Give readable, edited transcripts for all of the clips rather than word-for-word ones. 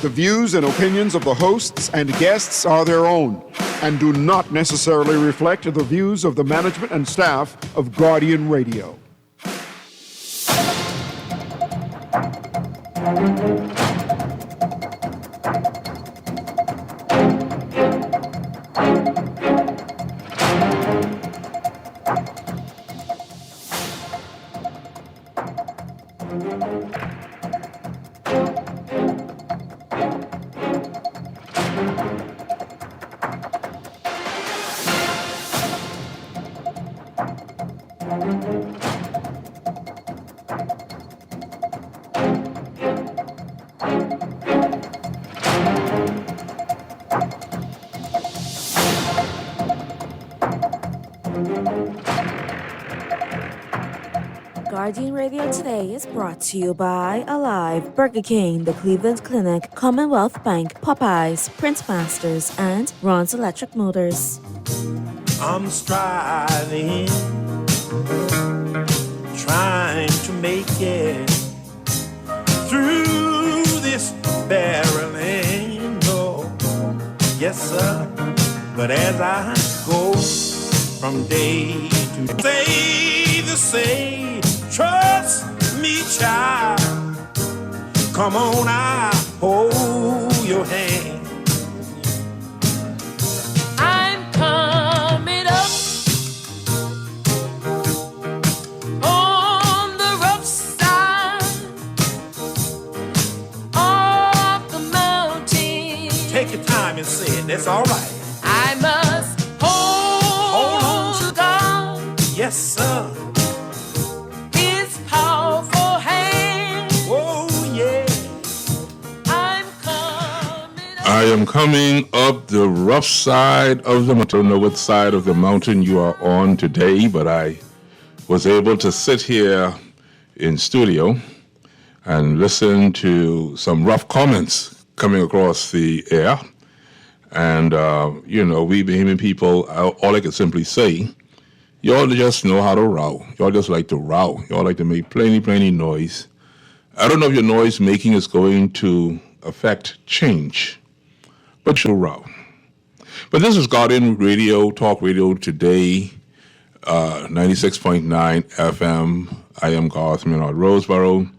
The views and opinions of the hosts and guests are their own and do not necessarily reflect the views of the management and staff of Guardian Radio. Guardian Radio Today is brought to you by Alive, Burger King, the Cleveland Clinic, Commonwealth Bank, Popeyes, Prince Masters, and Ron's Electric Motors. I'm striving, trying to make it through this barreling. Oh, yes, sir. But as I go from day to day, the same. Trust me, child. Come on, I hold your hand. I'm coming up on the rough side of the mountain. Take your time and say it. That's all right. I must hold on to God. Yes, sir. I am coming up the rough side of the mountain. I don't know what side of the mountain you are on today, but I was able to sit here in studio and listen to some rough comments coming across the air. And, we Bahamian people, all I can simply say, y'all just know how to row. Y'all just like to row. Y'all like to make plenty noise. I don't know if your noise making is going to affect change. But you'll row. But this is Guardian Radio, Talk Radio Today, 96.9 FM. I am Garth, Roseboro.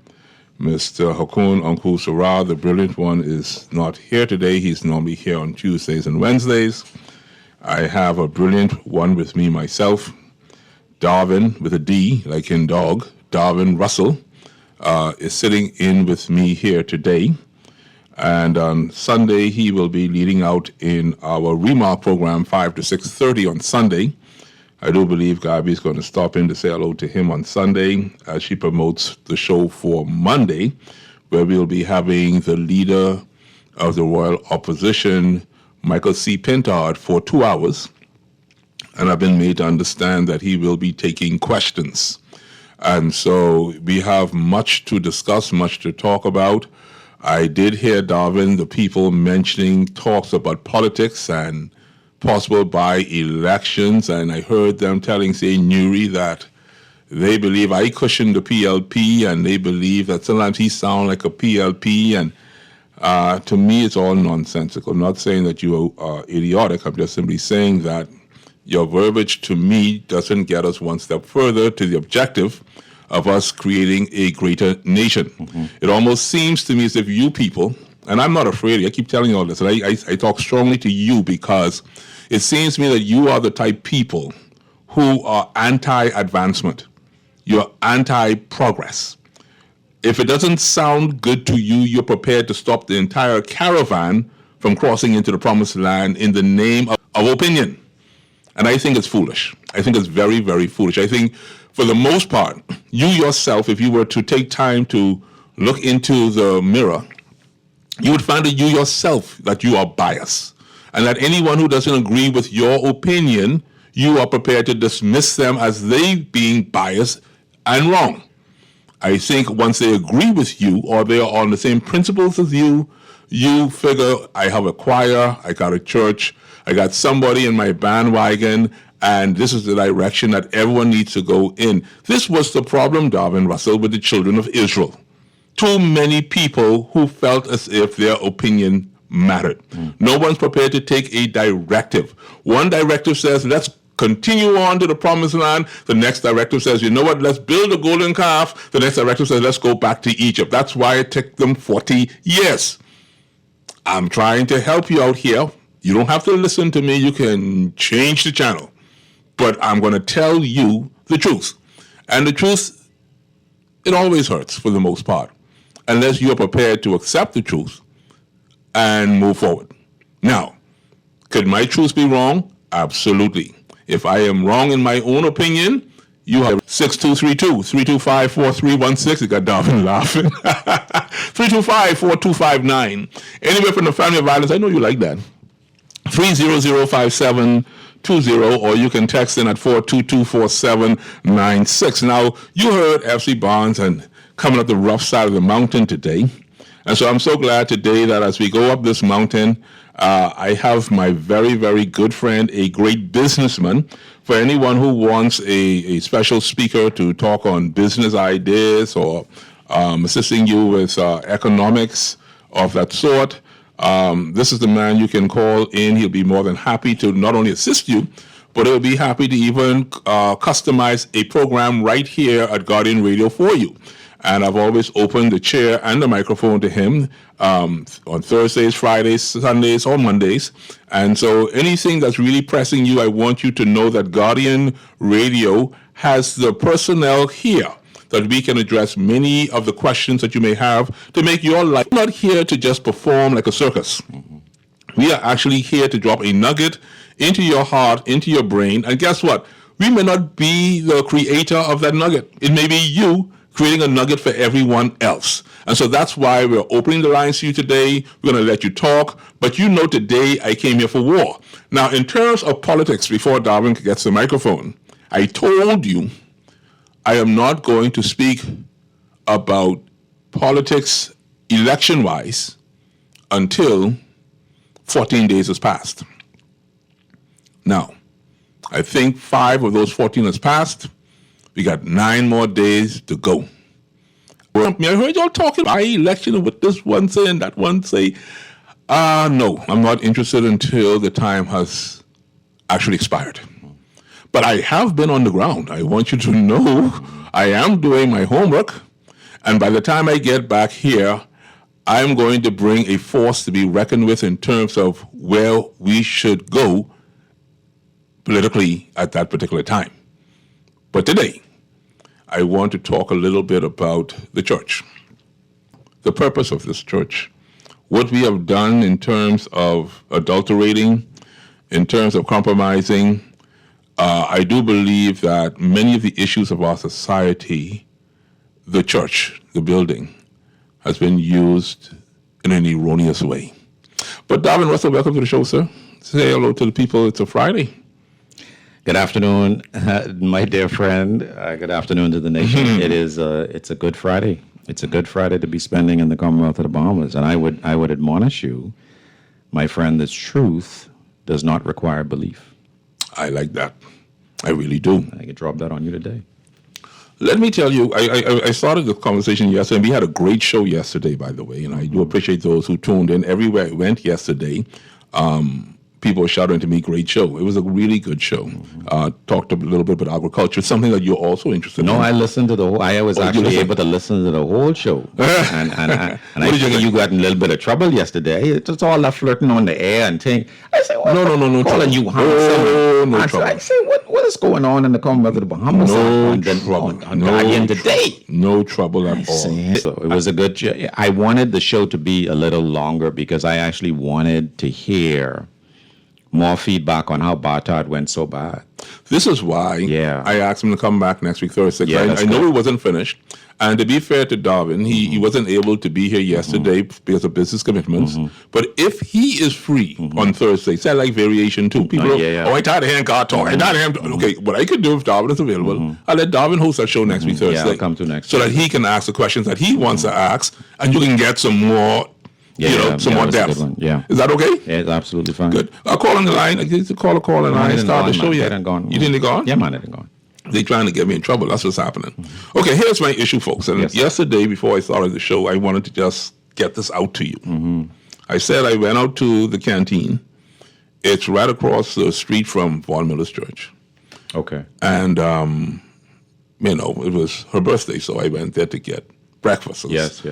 Mr. Hakun Uncle Sarah, the brilliant one, is not here today. He's normally here on Tuesdays and Wednesdays. I have a brilliant one with me myself. Darvin, with a D, like in dog. Darwin Russell is sitting in with me here today. And on Sunday, he will be leading out in our Remark program, 5 to 6:30 on Sunday. I do believe Gabi is going to stop in to say hello to him on Sunday as she promotes the show for Monday, where we'll be having the leader of the Royal Opposition, Michael C. Pintard, for 2 hours. And I've been made to understand that he will be taking questions. And so we have much to discuss, much to talk about. I did hear, Darwin, the people mentioning talks about politics and possible by-elections, and I heard them telling, say, Newry, that they believe I cushioned the PLP, and they believe that sometimes he sounds like a PLP, and to me it's all nonsensical. I'm not saying that you are idiotic, I'm just simply saying that your verbiage to me doesn't get us one step further to the objective of us creating a greater nation. Mm-hmm. It almost seems to me as if you people, and I'm not afraid, I keep telling you all this, and I talk strongly to you because it seems to me that you are the type people who are anti-advancement. You're anti-progress. If it doesn't sound good to you, you're prepared to stop the entire caravan from crossing into the promised land in the name of opinion. And I think it's foolish. I think it's very, very foolish. I think for the most part, you yourself, if you were to take time to look into the mirror, you would find that you yourself, that you are biased. And that anyone who doesn't agree with your opinion, you are prepared to dismiss them as they being biased and wrong. I think once they agree with you or they are on the same principles as you, you figure, I have a choir, I got a church, I got somebody in my bandwagon, and this is the direction that everyone needs to go in. This was the problem, Darwin Russell, with the children of Israel. too many people who felt as if their opinion mattered. No one's prepared to take a directive. One directive says, let's continue on to the promised land. The next directive says, you know what, let's build a golden calf. The next directive says, let's go back to Egypt. That's why it took them 40 years. I'm trying to help you out here. You don't have to listen to me. You can change the channel. But I'm going to tell you the truth. And the truth, it always hurts for the most part, unless you're prepared to accept the truth and move forward. Now, could my truth be wrong? Absolutely. If I am wrong in my own opinion, you have 6232-325-4316. You got Darvin laughing. 325-4259. Anywhere from the family of violence. I know you like that. 300-5720, or you can text in at 422-4796. Now, you heard FC Barnes and coming up the rough side of the mountain today. And so I'm so glad today that as we go up this mountain, I have my very, very good friend, a great businessman. For anyone who wants a special speaker to talk on business ideas or assisting you with economics of that sort, this is the man you can call in. He'll be more than happy to not only assist you, but he'll be happy to even customize a program right here at Guardian Radio for you. And I've always opened the chair and the microphone to him on Thursdays, Fridays, Sundays, or Mondays. And so anything that's really pressing you, I want you to know that Guardian Radio has the personnel here that we can address many of the questions that you may have to make your life. We're not here to just perform like a circus. We are actually here to drop a nugget into your heart, into your brain. And guess what? We may not be the creator of that nugget. It may be you creating a nugget for everyone else. And so that's why we're opening the lines to you today. We're going to let you talk. But you know today I came here for war. Now, in terms of politics, before Darwin gets the microphone, I told you I am not going to speak about politics election-wise until 14 days has passed. Now, I think 5 of those 14 has passed. We got 9 more days to go. I heard y'all talking about election and what this one say and that one say. No, I'm not interested until the time has actually expired. But I have been on the ground. I want you to know I am doing my homework. And by the time I get back here, I'm going to bring a force to be reckoned with in terms of where we should go politically at that particular time. But today, I want to talk a little bit about the church, the purpose of this church, what we have done in terms of adulterating, in terms of compromising. I do believe that many of the issues of our society, the church, the building, has been used in an erroneous way. But Darwin Russell, welcome to the show, sir. Say hello to the people. It's a Friday. Good afternoon, my dear friend. Good afternoon to the nation. It's a good Friday. It's a good Friday to be spending in the Commonwealth of the Bahamas. And I would admonish you, my friend, that truth does not require belief. I like that. I really do. I could drop that on you today. Let me tell you, I started the conversation yesterday, and we had a great show yesterday, by the way, and I do appreciate those who tuned in. Everywhere I went yesterday, people were shouting to me, great show. It was a really good show. Talked a little bit about agriculture, something that you're also interested in. No, I listened to the whole, I was actually able to listen to the whole show. and I think you got in a little bit of trouble yesterday. It's just all that flirting on the air and thing. I say, well, no calling trouble. you handsome. No trouble. I say, what is going on in the Commonwealth of the Bahamas on Guardian today? No trouble at all. So it was a good show. I wanted the show to be a little longer because I actually wanted to hear more feedback on how Bartlett went so bad. This is why I asked him to come back next week, Thursday. I know he wasn't finished. And to be fair to Darwin, he wasn't able to be here yesterday because of business commitments. But if he is free on Thursday, say like variation too. People I tired of hearing Garth talk. I tired of him. Okay, what I could do if Darwin is available, I'll let Darwin host that show next week, Thursday. Yeah, I'll come to next so that he can ask the questions that he wants to ask, and you can get some more some more depth. Yeah. Is that okay? Yeah, it's absolutely fine. Good. I'll call on the line. I get to call and I start the show yet. You didn't go on? Yeah, man, I didn't go on. They're trying to get me in trouble. That's what's happening. Okay, here's my issue, folks. And yesterday, before I started the show, I wanted to just get this out to you. I said I went out to the canteen. It's right across the street from Vaughn Miller's church. Okay. And, it was her birthday, so I went there to get breakfast. Yes.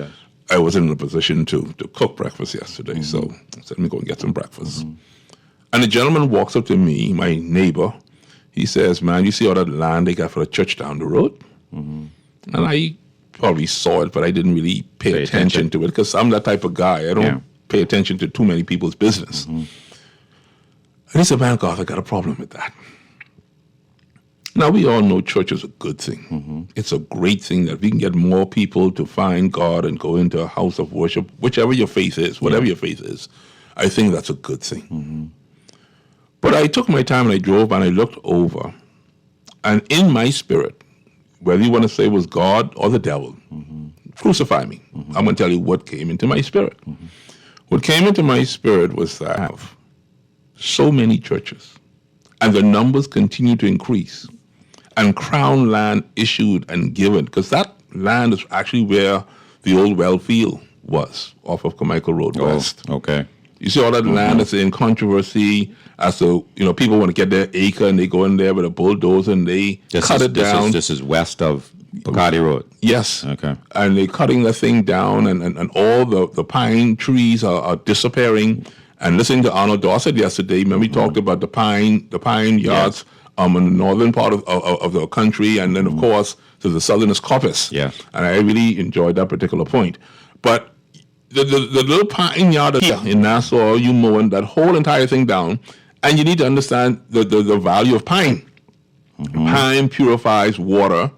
I wasn't in a position to cook breakfast yesterday, so I said, let me go and get some breakfast. And the gentleman walks up to me, my neighbor. He says, man, you see all that land they got for the church down the road? And I probably saw it, but I didn't really pay attention to it because I'm that type of guy. I don't pay attention to too many people's business. And he said, man, Garth, I got a problem with that. Now, we all know church is a good thing. It's a great thing that we can get more people to find God and go into a house of worship, whichever your faith is, whatever your faith is. I think that's a good thing. But I took my time and I drove and I looked over. And in my spirit, whether you want to say it was God or the devil, crucify me. I'm going to tell you what came into my spirit. What came into my spirit was that I have so many churches and the numbers continue to increase. And crown land issued and given, because that land is actually where the old well field was, off of Carmichael Road West. Okay. You see all that land that's in controversy as to, people want to get their acre and they go in there with a bulldozer and they cut it down. This is west of Bacardi Road. Yes. Okay. And they're cutting the thing down and all the pine trees are disappearing. And listening to Arnold Dorset yesterday, remember we talked about the pine yards in the northern part of the country, and then of course to the southernest coppice. Yes. And I really enjoyed that particular point. But the little pine yard here in Nassau, you mowing that whole entire thing down, and you need to understand the value of pine. Pine purifies water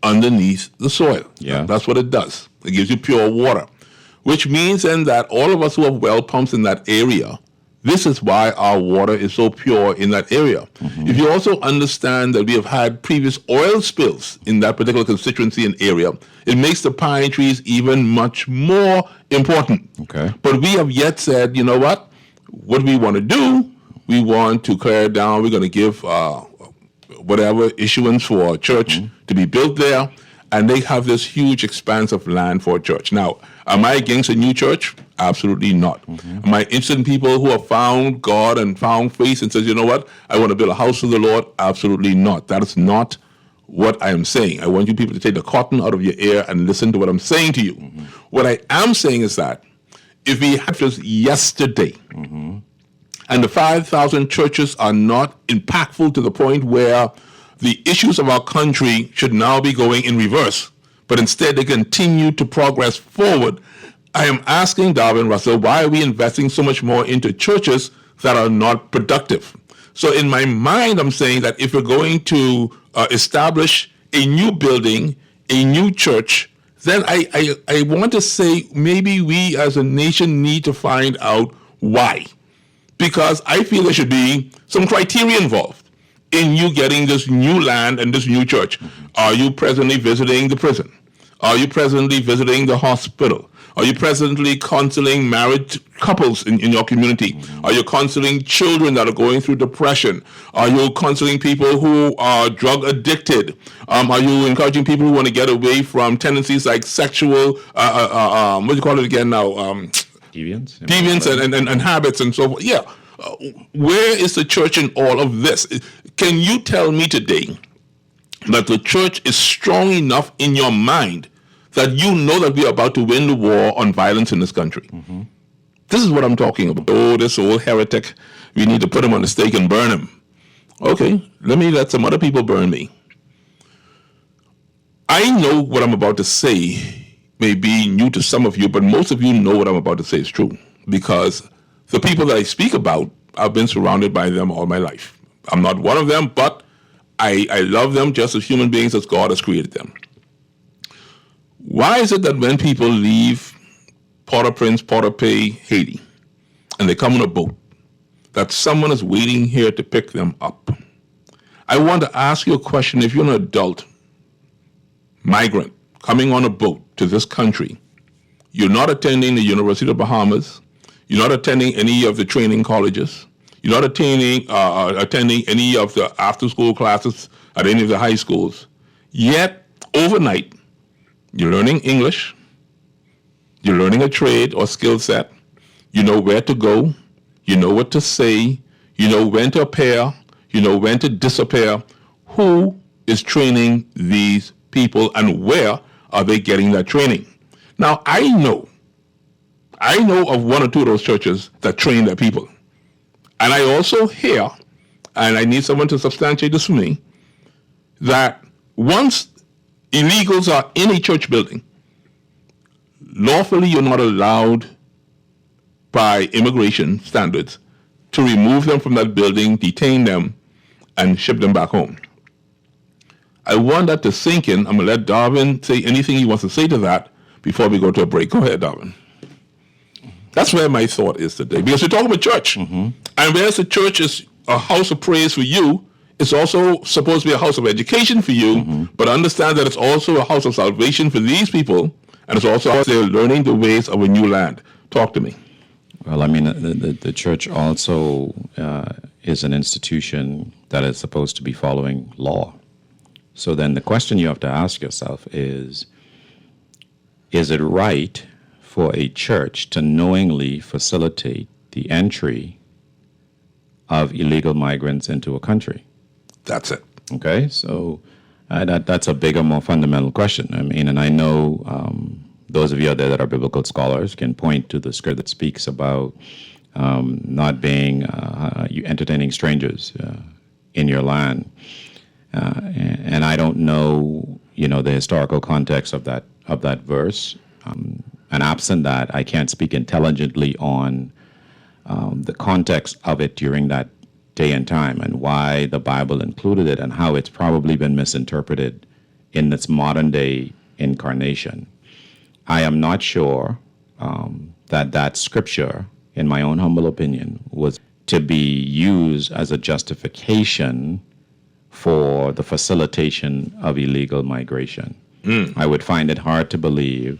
underneath the soil. Yeah. That's what it does. It gives you pure water. Which means then that all of us who have well pumps in that area, this is why our water is so pure in that area. If you also understand that we have had previous oil spills in that particular constituency and area, it makes the pine trees even much more important. Okay. But we have yet said, you know what we want to do, we want to clear it down, we're going to give whatever issuance for a church to be built there, and they have this huge expanse of land for a church. Now, am I against a new church? Absolutely not. Am I interested in people who have found God and found faith and says, you know what, I want to build a house for the Lord? Absolutely not. That is not what I am saying. I want you people to take the cotton out of your ear and listen to what I'm saying to you. What I am saying is that if we had just yesterday, and the 5,000 churches are not impactful to the point where the issues of our country should now be going in reverse, but instead they continue to progress forward. I am asking Darwin, Russell, why are we investing so much more into churches that are not productive? So in my mind, I'm saying that if we're going to establish a new building, a new church, then I want to say maybe we as a nation need to find out why. Because I feel there should be some criteria involved in you getting this new land and this new church. Are you presently visiting the prison? Are you presently visiting the hospital? Are you presently counseling married couples in your community? Are you counseling children that are going through depression? Are you counseling people who are drug addicted? Are you encouraging people who want to get away from tendencies like sexual, what do you call it again now? Deviance and habits and so forth. Yeah. Where is the church in all of this? Can you tell me today that the church is strong enough in your mind that you know that we are about to win the war on violence in this country? This is what I'm talking about. Oh, this old heretic, we need to put him on the stake and burn him. Okay, let me let some other people burn me. I know what I'm about to say may be new to some of you, but most of you know what I'm about to say is true, because the people that I speak about, I've been surrounded by them all my life. I'm not one of them, but I love them just as human beings as God has created them. Why is it that when people leave Port-au-Prince, Port-au-Paix, Haiti, and they come on a boat, that someone is waiting here to pick them up? I want to ask you a question. If you're an adult migrant coming on a boat to this country, you're not attending the University of the Bahamas, you're not attending any of the training colleges, you're not attending any of the after-school classes at any of the high schools. Yet, overnight, you're learning English, you're learning a trade or skill set, you know where to go, you know what to say, you know when to appear, you know when to disappear. Who is training these people and where are they getting that training? Now, I know of one or two of those churches that train their people. And I also hear, and I need someone to substantiate this for me, that once illegals are in a church building, lawfully you're not allowed by immigration standards to remove them from that building, detain them, and ship them back home. I want that to sink in. I'm going to let Darvin say anything he wants to say to that before we go to a break. Go ahead, Darvin. That's where my thought is today. Because we're talking about church. And whereas the church is a house of praise for you, it's also supposed to be a house of education for you, but understand that it's also a house of salvation for these people, and it's also they're learning the ways of a new land. Talk to me. Well, I mean, the church also is an institution that is supposed to be following law. So then the question you have to ask yourself is it right for a church to knowingly facilitate the entry of illegal migrants into a country? That's it. Okay, so that's a bigger, more fundamental question. I mean, and I know those of you out there that are biblical scholars can point to the script that speaks about not being you entertaining strangers in your land, and I don't know, the historical context of that verse. And absent that, I can't speak intelligently on the context of it during that day and time and why the Bible included it and how it's probably been misinterpreted in its modern day incarnation. I am not sure that scripture, in my own humble opinion, was to be used as a justification for the facilitation of illegal migration. I would find it hard to believe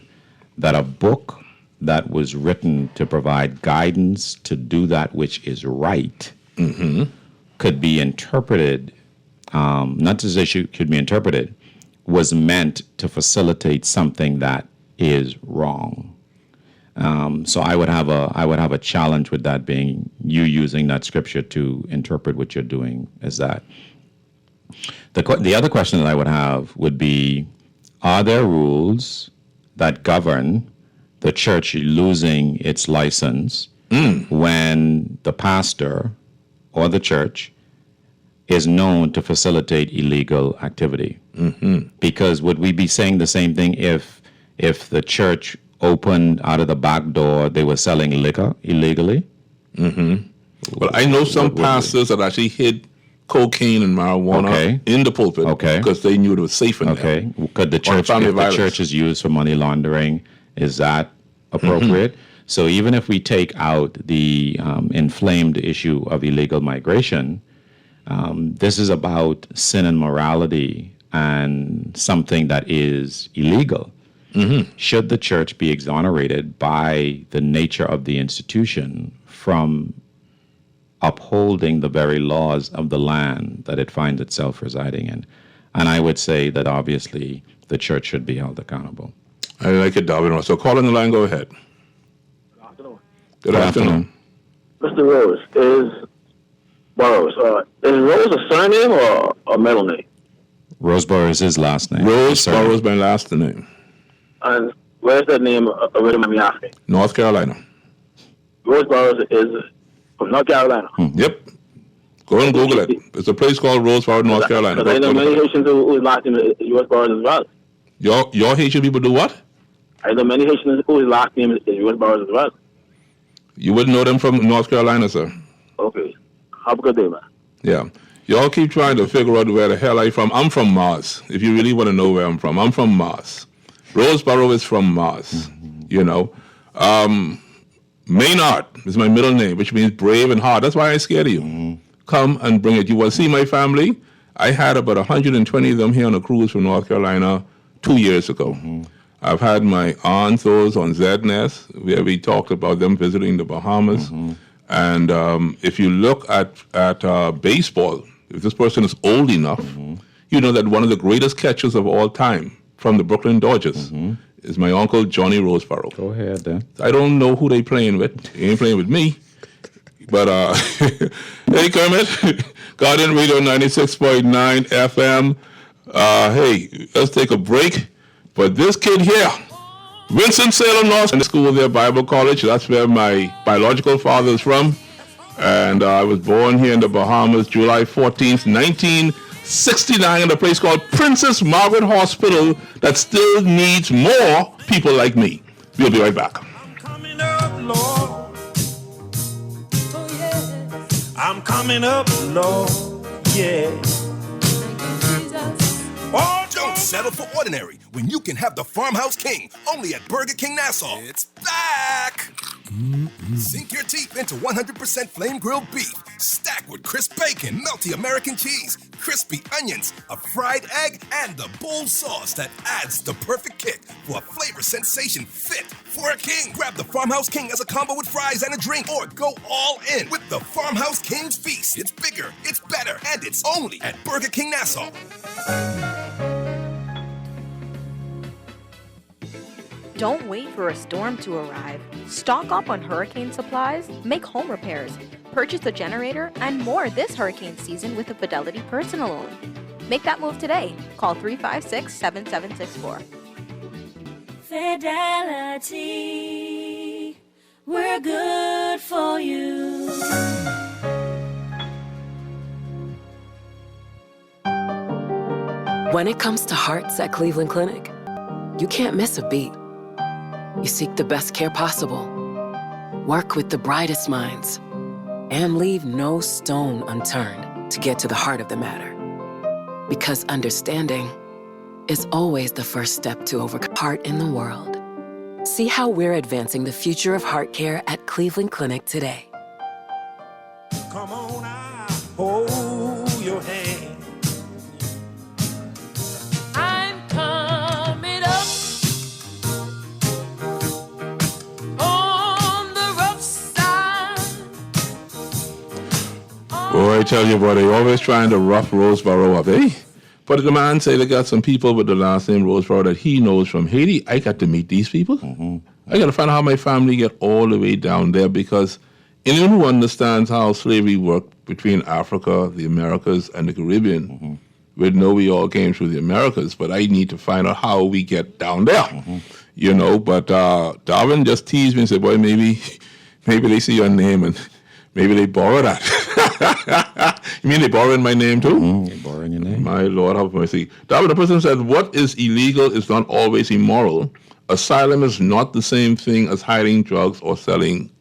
that a book that was written to provide guidance to do that which is right could be interpreted, not to say could be interpreted, was meant to facilitate something that is wrong. So I would have a challenge with that being you using that scripture to interpret what you're doing as that. The other question that I would have would be, are there rules that govern the church losing its license when the pastor or the church is known to facilitate illegal activity? Because would we be saying the same thing if the church opened out of the back door, they were selling liquor illegally? Well, I know some pastors that actually hid cocaine and marijuana in the pulpit because they knew it was safe in there. Could the church, if the church is used for money laundering, is that appropriate? So even if we take out the inflamed issue of illegal migration, this is about sin and morality and something that is illegal. Should the church be exonerated by the nature of the institution from upholding the very laws of the land that it finds itself residing in? And I would say that obviously the church should be held accountable. I like it, Darwin. So call on the line, go ahead. Good afternoon. Mr. Rose, is Rose a surname or a middle name? Roseborough is his last name. Roseborough is my last name. And where's that name originally asking? North Carolina. Roseborough is from North Carolina. Yep. Go and Google it. It's a place called Roseborough, North Carolina. Because I know many Haitians whose last name is Roseborough as well. Your Haitian people do what? I know many Haitians whose last name is Roseborough as well. You wouldn't know them from North Carolina, sir. Okay. Have a good day, man. Yeah. Y'all keep trying to figure out where the hell I'm from. I'm from Mars, if you really want to know where I'm from. I'm from Mars. Roseborough is from Mars, Maynard is my middle name, which means brave and hard. That's why I'm scared of you. Come and bring it. You want to see my family? I had about 120 of them here on a cruise from North Carolina 2 years ago. I've had my aunts, those on ZNS, where we talked about them visiting the Bahamas. And if you look at baseball, if this person is old enough, you know that one of the greatest catchers of all time from the Brooklyn Dodgers is my uncle Johnny Roseborough. Go ahead, then. I don't know who they playing with. He ain't playing with me. But, hey, Kermit, Guardian Radio 96.9 FM. Hey, let's take a break. But this kid here, Winston-Salem Law School there, Bible College. That's where my biological father is from. And I was born here in the Bahamas, July 14th, 1969, in a place called Princess Margaret Hospital that still needs more people like me. We'll be right back. I'm coming up, Lord. I'm coming up, Lord, yeah. Oh, don't settle for ordinary when you can have the Farmhouse King only at Burger King Nassau. It's back! Sink your teeth into 100% flame grilled beef, stacked with crisp bacon, melty American cheese, crispy onions, a fried egg, and the bold sauce that adds the perfect kick for a flavor sensation fit for a king. Grab the Farmhouse King as a combo with fries and a drink, or go all in with the Farmhouse King's Feast. It's bigger, it's better, and it's only at Burger King Nassau. Don't wait for a storm to arrive. Stock up on hurricane supplies, make home repairs, purchase a generator, and more this hurricane season with a Fidelity personal loan. Make that move today. Call 356-7764. Fidelity, we're good for you. When it comes to hearts at Cleveland Clinic, you can't miss a beat. You seek the best care possible, work with the brightest minds, and leave no stone unturned to get to the heart of the matter. Because understanding is always the first step to overcome heart in the world. See how we're advancing the future of heart care at Cleveland Clinic today. come on, I hold your hand. I'm coming up on the rough side. Boy, I tell you, boy, they always trying to rough Roseborough up, eh? But the man say they got some people with the last name Roseborough that he knows from Haiti. I got to meet these people. I got to find out how my family get all the way down there, because anyone who understands how slavery worked between Africa, the Americas, and the Caribbean would know we all came through the Americas. But I need to find out how we get down there, you know. But Darwin just teased me and said, boy, maybe they see your name and maybe they borrow that. You mean they borrowing my name too? They borrowing your name. My Lord, have mercy. Darwin, the person said, what is illegal is not always immoral. Asylum is not the same thing as hiding drugs or selling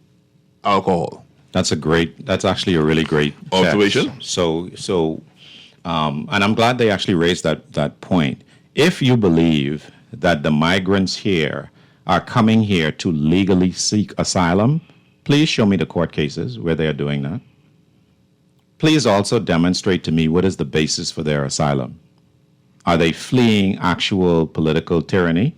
alcohol. That's actually a really great observation. Text. So, and I'm glad they actually raised that point. If you believe that the migrants here are coming here to legally seek asylum, please show me the court cases where they are doing that. Please also demonstrate to me what is the basis for their asylum. Are they fleeing actual political tyranny?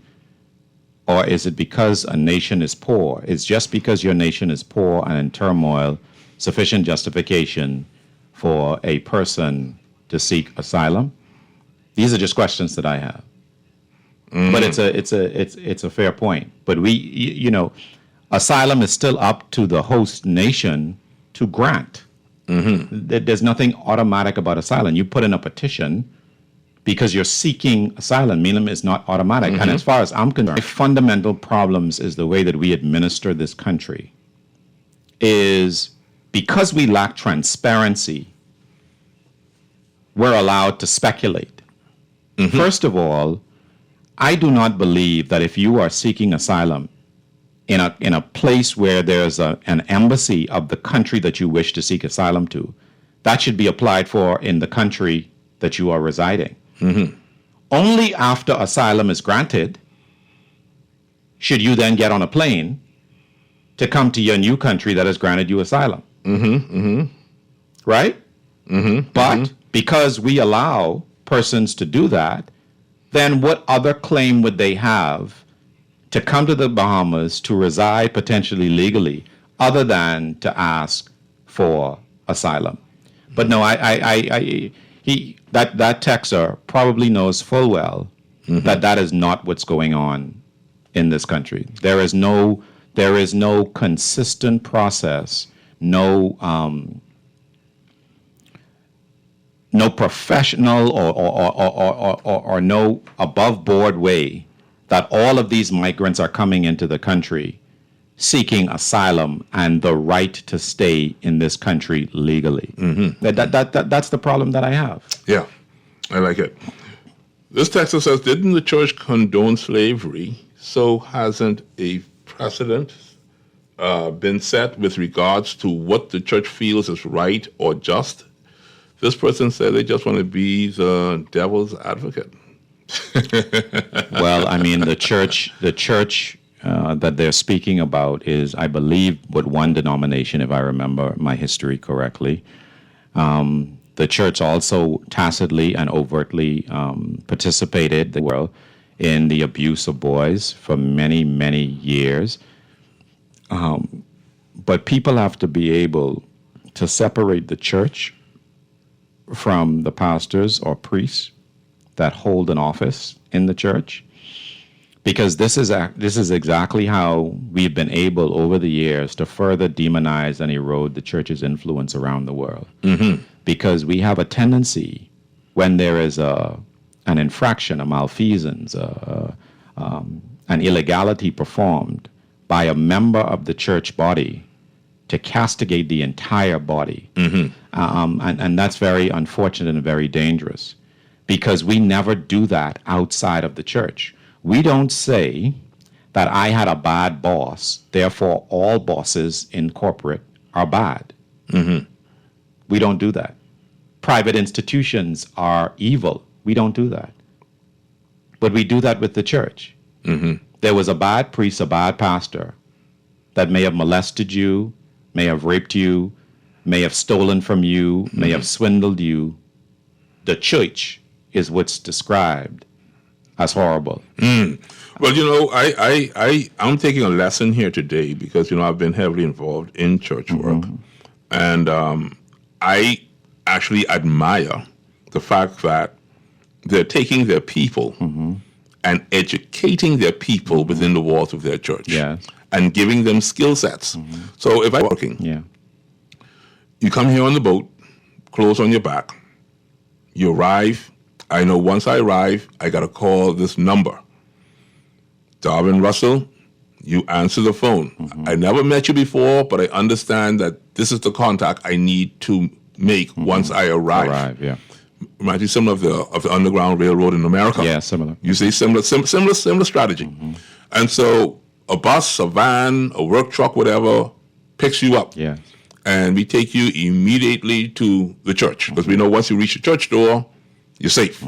Or is it because a nation is poor? Is just because your nation is poor and in turmoil sufficient justification for a person to seek asylum? These are just questions that I have. But it's a fair point. But asylum is still up to the host nation to grant. There's nothing automatic about asylum. You put in a petition because you're seeking asylum. Asylum is not automatic. And as far as I'm concerned, the fundamental problems is the way that we administer this country is because we lack transparency, we're allowed to speculate. First of all, I do not believe that if you are seeking asylum in a place where there's an embassy of the country that you wish to seek asylum to, that should be applied for in the country that you are residing. Only after asylum is granted should you then get on a plane to come to your new country that has granted you asylum. Right? But because we allow persons to do that, then what other claim would they have to come to the Bahamas to reside potentially legally other than to ask for asylum? But no, that texter probably knows full well that is not what's going on in this country. There is no consistent process, no professional or no above board way that all of these migrants are coming into the country seeking asylum and the right to stay in this country legally. That's the problem that I have. Yeah, I like it. This texter says, didn't the church condone slavery? So hasn't a precedent been set with regards to what the church feels is right or just? This person said they just want to be the devil's advocate. Well, I mean, the church that they're speaking about is, I believe, with one denomination, if I remember my history correctly. The church also tacitly and overtly participated in the abuse of boys for many, many years. But people have to be able to separate the church from the pastors or priests that hold an office in the church, because this is exactly how we've been able over the years to further demonize and erode the church's influence around the world. Because we have a tendency, when there is an infraction, a malfeasance, an illegality performed by a member of the church body, to castigate the entire body. And that's very unfortunate and very dangerous, because we never do that outside of the church. We don't say that I had a bad boss, therefore all bosses in corporate are bad. We don't do that. Private institutions are evil. We don't do that. But we do that with the church. There was a bad priest, a bad pastor that may have molested you, may have raped you, may have stolen from you, may have swindled you. The church is what's described as horrible. Well, you know, I'm taking a lesson here today because, you know, I've been heavily involved in church work. And I actually admire the fact that they're taking their people and educating their people within the walls of their church. And giving them skill sets. So if I'm working, you come here on the boat, clothes on your back, you arrive. I know once I arrive, I got to call this number. Darvin Russell, you answer the phone. I never met you before, but I understand that this is the contact I need to make once I arrive. Reminds me similar of the Underground Railroad in America. Yeah, similar. You see, similar strategy. And so a bus, a van, a work truck, whatever, picks you up. And we take you immediately to the church, because we know once you reach the church door, you're safe.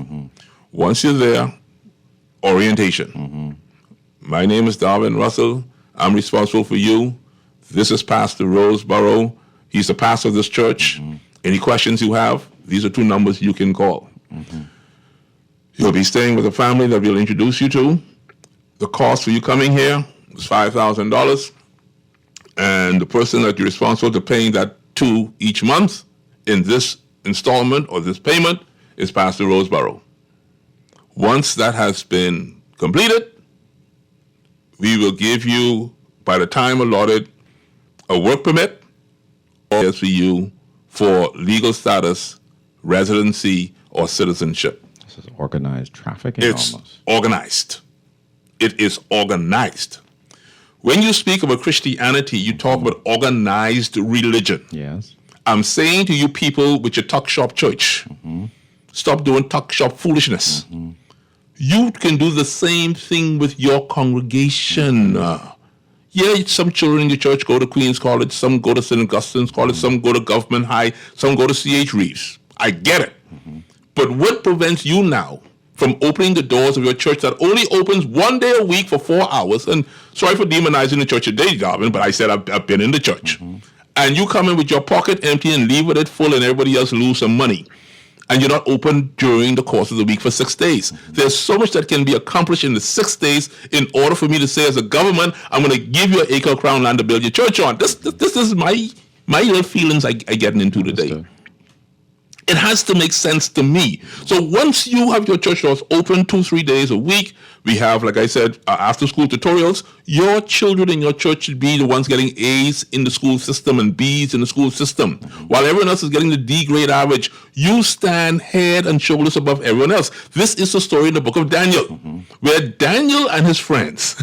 Once you're there, orientation. My name is Darwin Russell. I'm responsible for you. This is Pastor Roseborough. He's the pastor of this church. Any questions you have, these are 2 numbers you can call. You'll be staying with a family that we'll introduce you to. The cost for you coming here is $5,000. And the person that you're responsible to paying that to each month in this installment or this payment is Pastor Roseborough. Once that has been completed, we will give you, by the time allotted, a work permit or for you for legal status, residency, or citizenship. This is organized trafficking. It's organized. It is organized. When you speak of a Christianity, you talk about organized religion. I'm saying to you people with your tuck shop church, stop doing tuck shop foolishness. You can do the same thing with your congregation. Some children in the church go to Queens College, some go to St. Augustine's College, some go to Government High, some go to C.H. Reeves. I get it. But what prevents you now from opening the doors of your church that only opens 1 day a week for 4 hours? And sorry for demonizing the church today, Darwin, but I said I've been in the church. And you come in with your pocket empty and leave with it full, and everybody else lose some money. And you're not open during the course of the week for 6 days. There's so much that can be accomplished in the 6 days in order for me to say, as a government, I'm going to give you an acre of crown land to build your church on. This is my little feelings I getting into today. It has to make sense to me. So once you have your church doors open 2-3 days a week, we have, like I said, after-school tutorials. Your children in your church should be the ones getting A's in the school system and B's in the school system. While everyone else is getting the D grade average, you stand head and shoulders above everyone else. This is the story in the book of Daniel, where Daniel and his friends,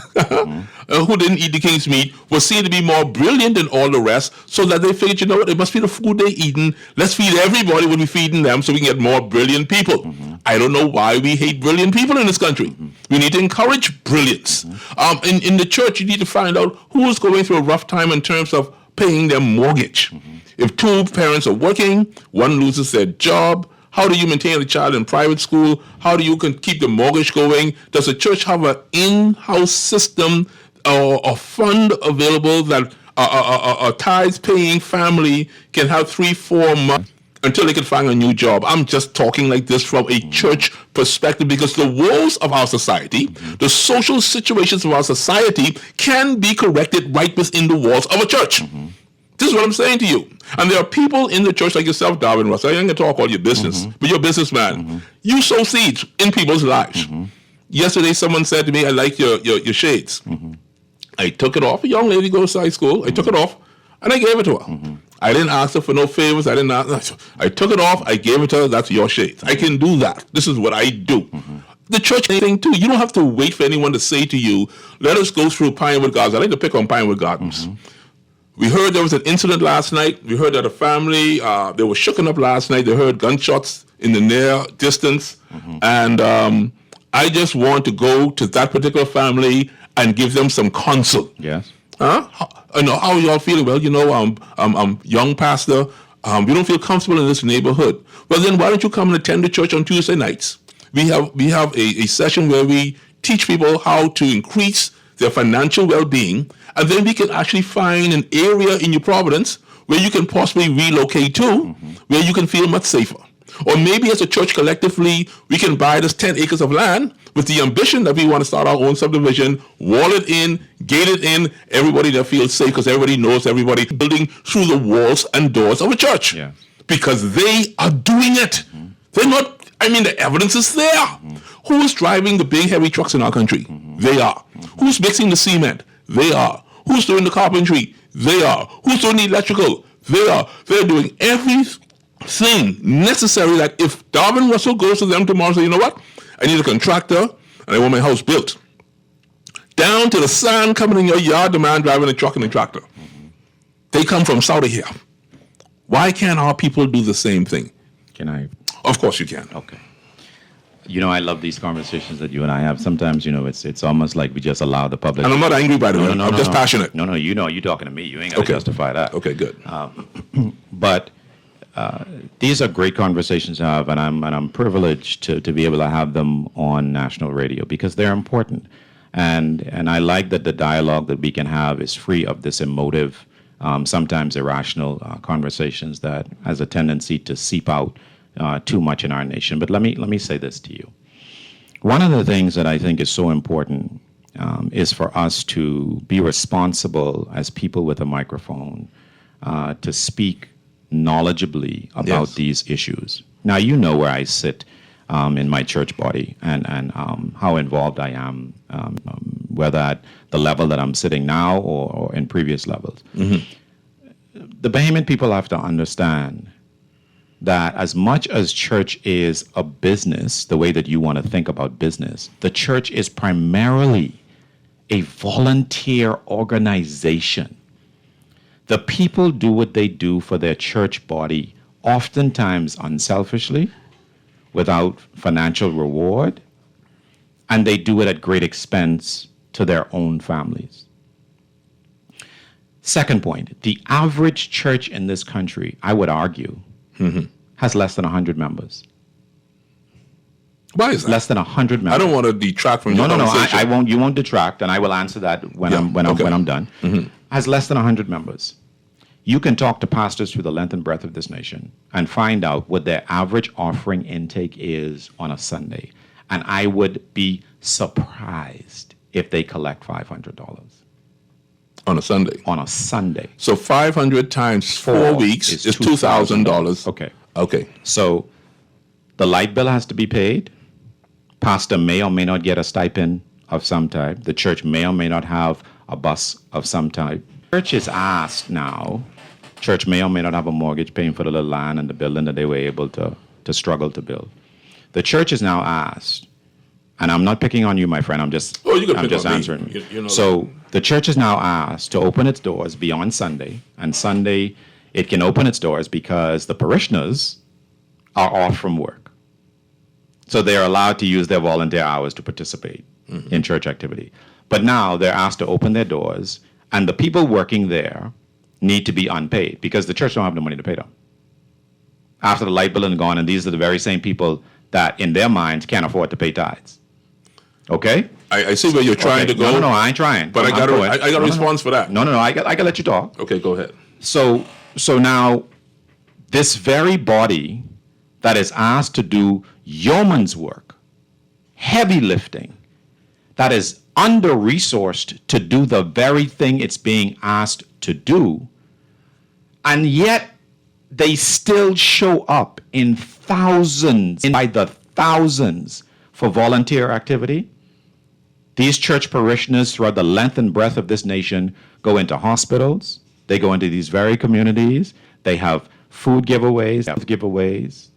who didn't eat the king's meat, were seen to be more brilliant than all the rest, so that they figured, you know what, it must be the food they're eating. Let's feed everybody what we're feeding them so we can get more brilliant people. I don't know why we hate brilliant people in this country. We need to encourage brilliance. In the church, you need to find out who is going through a rough time in terms of paying their mortgage. If two parents are working, one loses their job, how do you maintain a child in private school? How do you keep the mortgage going? Does the church have an in-house system or a fund available that a tithe-paying family can have 3-4 months until they can find a new job? I'm just talking like this from a church perspective, because the woes of our society, the social situations of our society can be corrected right within the walls of a church. This is what I'm saying to you. And there are people in the church like yourself, Darwin Russell. I ain't going to talk all your business, but you're a businessman. You sow seeds in people's lives. Yesterday, someone said to me, I like your shades. I took it off. A young lady goes to high school. I took it off, and I gave it to her. I didn't ask her for no favors. I took it off. I gave it to her. That's your shades. I can do that. This is what I do. The church thing too. You don't have to wait for anyone to say to you, let us go through Pinewood Gardens. I like to pick on Pinewood Gardens. We heard there was an incident last night. We heard that a family, they were shooken up last night. They heard gunshots in the near distance. And I just want to go to that particular family and give them some counsel. Yes. How are y'all feeling? Well, you know, I'm young pastor. We don't feel comfortable in this neighborhood. Well, then why don't you come and attend the church on Tuesday nights? We have a session where we teach people how to increase their financial well-being, and then we can actually find an area in your Providence where you can possibly relocate to, where you can feel much safer. Or maybe as a church collectively, we can buy this 10 acres of land with the ambition that we want to start our own subdivision, wall it in, gate it in, everybody that feels safe because everybody knows everybody building through the walls and doors of a church. Yeah. Because they are doing it. They're not, the evidence is there. Who is driving the big heavy trucks in our country? They are. Who's mixing the cement? They are. Who's doing the carpentry? They are. Who's doing the electrical? They are. They're doing everything necessary that if Darvin Russell goes to them tomorrow and says, you know what? I need a contractor and I want my house built. Down to the sand coming in your yard, the man driving a truck and a tractor. They come from Saudi here. Why can't our people do the same thing? Can I? Of course you can. Okay. You know, I love these conversations that you and I have. Sometimes, you know, it's almost like we just allow the public. And I'm not angry, by the way. I'm just passionate. No, you know, you're talking to me. You ain't got to justify that. Okay, good. But these are great conversations to have, and I'm privileged to be able to have them on national radio because they're important. And I like that the dialogue that we can have is free of this emotive, sometimes irrational conversations that has a tendency to seep out too much in our nation. But let me say this to you. One of the things that I think is so important is for us to be responsible as people with a microphone to speak knowledgeably about these issues. Now, you know where I sit in my church body and how involved I am, whether at the level that I'm sitting now or in previous levels. The Bahamian people have to understand that as much as church is a business, the way that you want to think about business, the church is primarily a volunteer organization. The people do what they do for their church body, oftentimes unselfishly, without financial reward, and they do it at great expense to their own families. Second point, the average church in this country, I would argue, has less than 100 members. Why is that? Less than 100 members. I don't want to detract from your conversation. I won't. You won't detract, and I will answer that when I'm done. Has less than 100 members. You can talk to pastors through the length and breadth of this nation and find out what their average offering intake is on a Sunday, and I would be surprised if they collect $500 on a Sunday. On a Sunday. So 500 times 4 weeks is $2,000. Okay. Okay. So the light bill has to be paid. Pastor may or may not get a stipend of some type. The church may or may not have a bus of some type. Church is asked now. Church may or may not have a mortgage paying for the little land and the building that they were able to struggle to build. The church is now asked, and I'm not picking on you, my friend. I'm just answering. You know so the church is now asked to open its doors beyond Sunday, and Sunday it can open its doors because the parishioners are off from work. So they're allowed to use their volunteer hours to participate in church activity. But now they're asked to open their doors, and the people working there need to be unpaid because the church don't have the money to pay them. After the light bill is gone, and these are the very same people that in their minds can't afford to pay tithes. Okay? I see where you're trying to go. No, I ain't trying. But I got a response for that. No, I got to let you talk. Okay, go ahead. So now, this very body that is asked to do yeoman's work, heavy lifting, that is under-resourced to do the very thing it's being asked to do, and yet they still show up in thousands, by the thousands, for volunteer activity. These church parishioners throughout the length and breadth of this nation go into hospitals. They go into these very communities. They have food giveaways, health giveaways.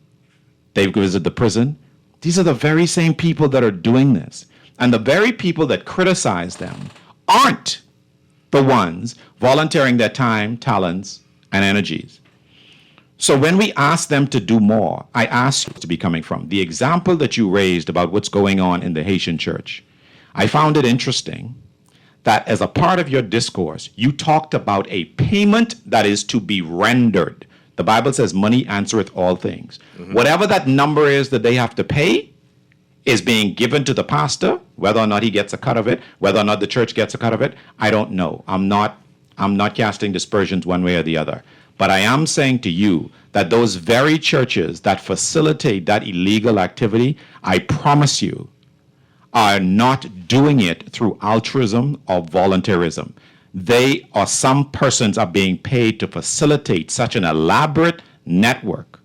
They visit the prison. These are the very same people that are doing this. And the very people that criticize them aren't the ones volunteering their time, talents, and energies. So when we ask them to do more, I ask you to be coming from. The example that you raised about what's going on in the Haitian church, I found it interesting that as a part of your discourse, you talked about a payment that is to be rendered. The Bible says money answereth all things. Whatever that number is that they have to pay is being given to the pastor. Whether or not he gets a cut of it, whether or not the church gets a cut of it, I don't know. I'm not casting dispersions one way or the other. But I am saying to you that those very churches that facilitate that illegal activity, I promise you, are not doing it through altruism or volunteerism. They or some persons are being paid to facilitate such an elaborate network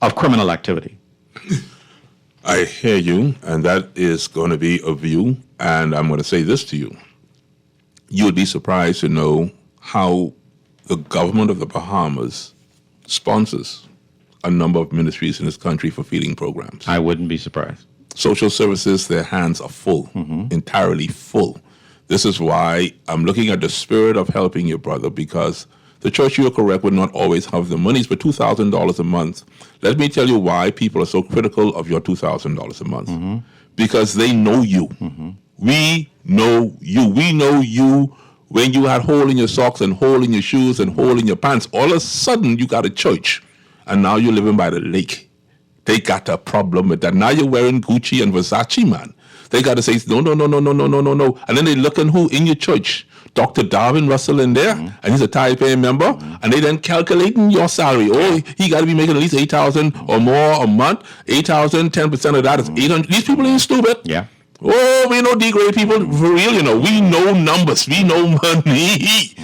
of criminal activity. I hear you, and that is going to be a view, and I'm going to say this to you. You would be surprised to know how the government of the Bahamas sponsors a number of ministries in this country for feeding programs. I wouldn't be surprised. Social services, their hands are full, entirely full. This is why I'm looking at the spirit of helping your brother, because the church, you are correct, would not always have the monies for $2,000 a month. Let me tell you why people are so critical of your $2,000 a month. Because they know you. We know you. We know you when you had hole in your socks and hole in your shoes and hole in your pants. All of a sudden, you got a church, and now you're living by the lake. They got a problem with that. Now you're wearing Gucci and Versace, man. They got to say, no. And then they look at who in your church. Dr. Darwin Russell in there, and he's a tithe-paying member, and they then calculating your salary. Oh, he got to be making at least $8,000 or more a month. 10% of that is $800. These people ain't stupid. Yeah. Oh, we know D-grade people. For real, we know numbers. We know money.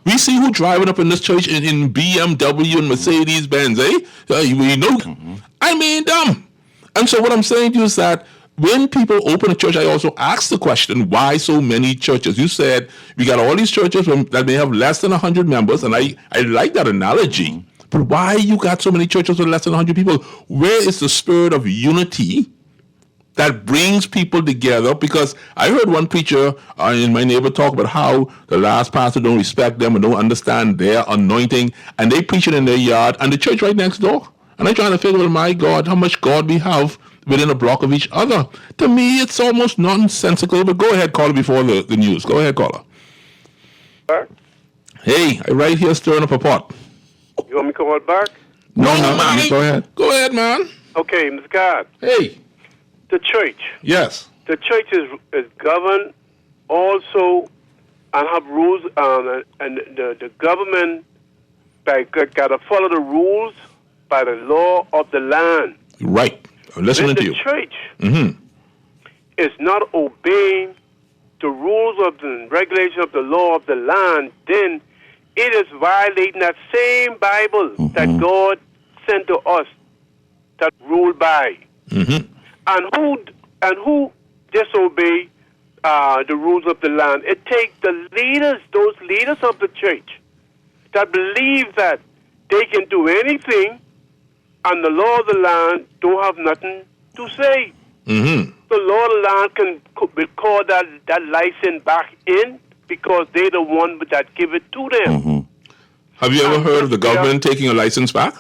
We see who driving up in this church in BMW and Mercedes-Benz, eh? We know. I mean, dumb. And so what I'm saying to you is that when people open a church, I also ask the question, why so many churches? You said we got all these churches that may have less than 100 members, and I like that analogy. But why you got so many churches with less than 100 people? Where is the spirit of unity that brings people together? Because I heard one preacher in my neighbor talk about how the last pastor don't respect them and don't understand their anointing, and they preach it in their yard, and the church right next door. And I'm trying to figure out, my God, how much God we have within a block of each other. To me, it's almost nonsensical. But go ahead, caller, before the news. Go ahead, caller. Back? Hey, I'm right here stirring up a pot. You want me to call back? No, man. Go ahead. Go ahead, man. Okay, Mr. God. Hey. The church. Yes. The church is governed also and have rules, and the government got to follow the rules by the law of the land. Right. I'm listening to you. The church is not obeying the rules of the regulation of the law of the land, then it is violating that same Bible that God sent to us, that ruled by. And who disobey the rules of the land? It takes the leaders, those leaders of the church, that believe that they can do anything, and the law of the land don't have nothing to say. The law of the land will call that license back in because they're the one that give it to them. Have you ever heard of the government taking a license back?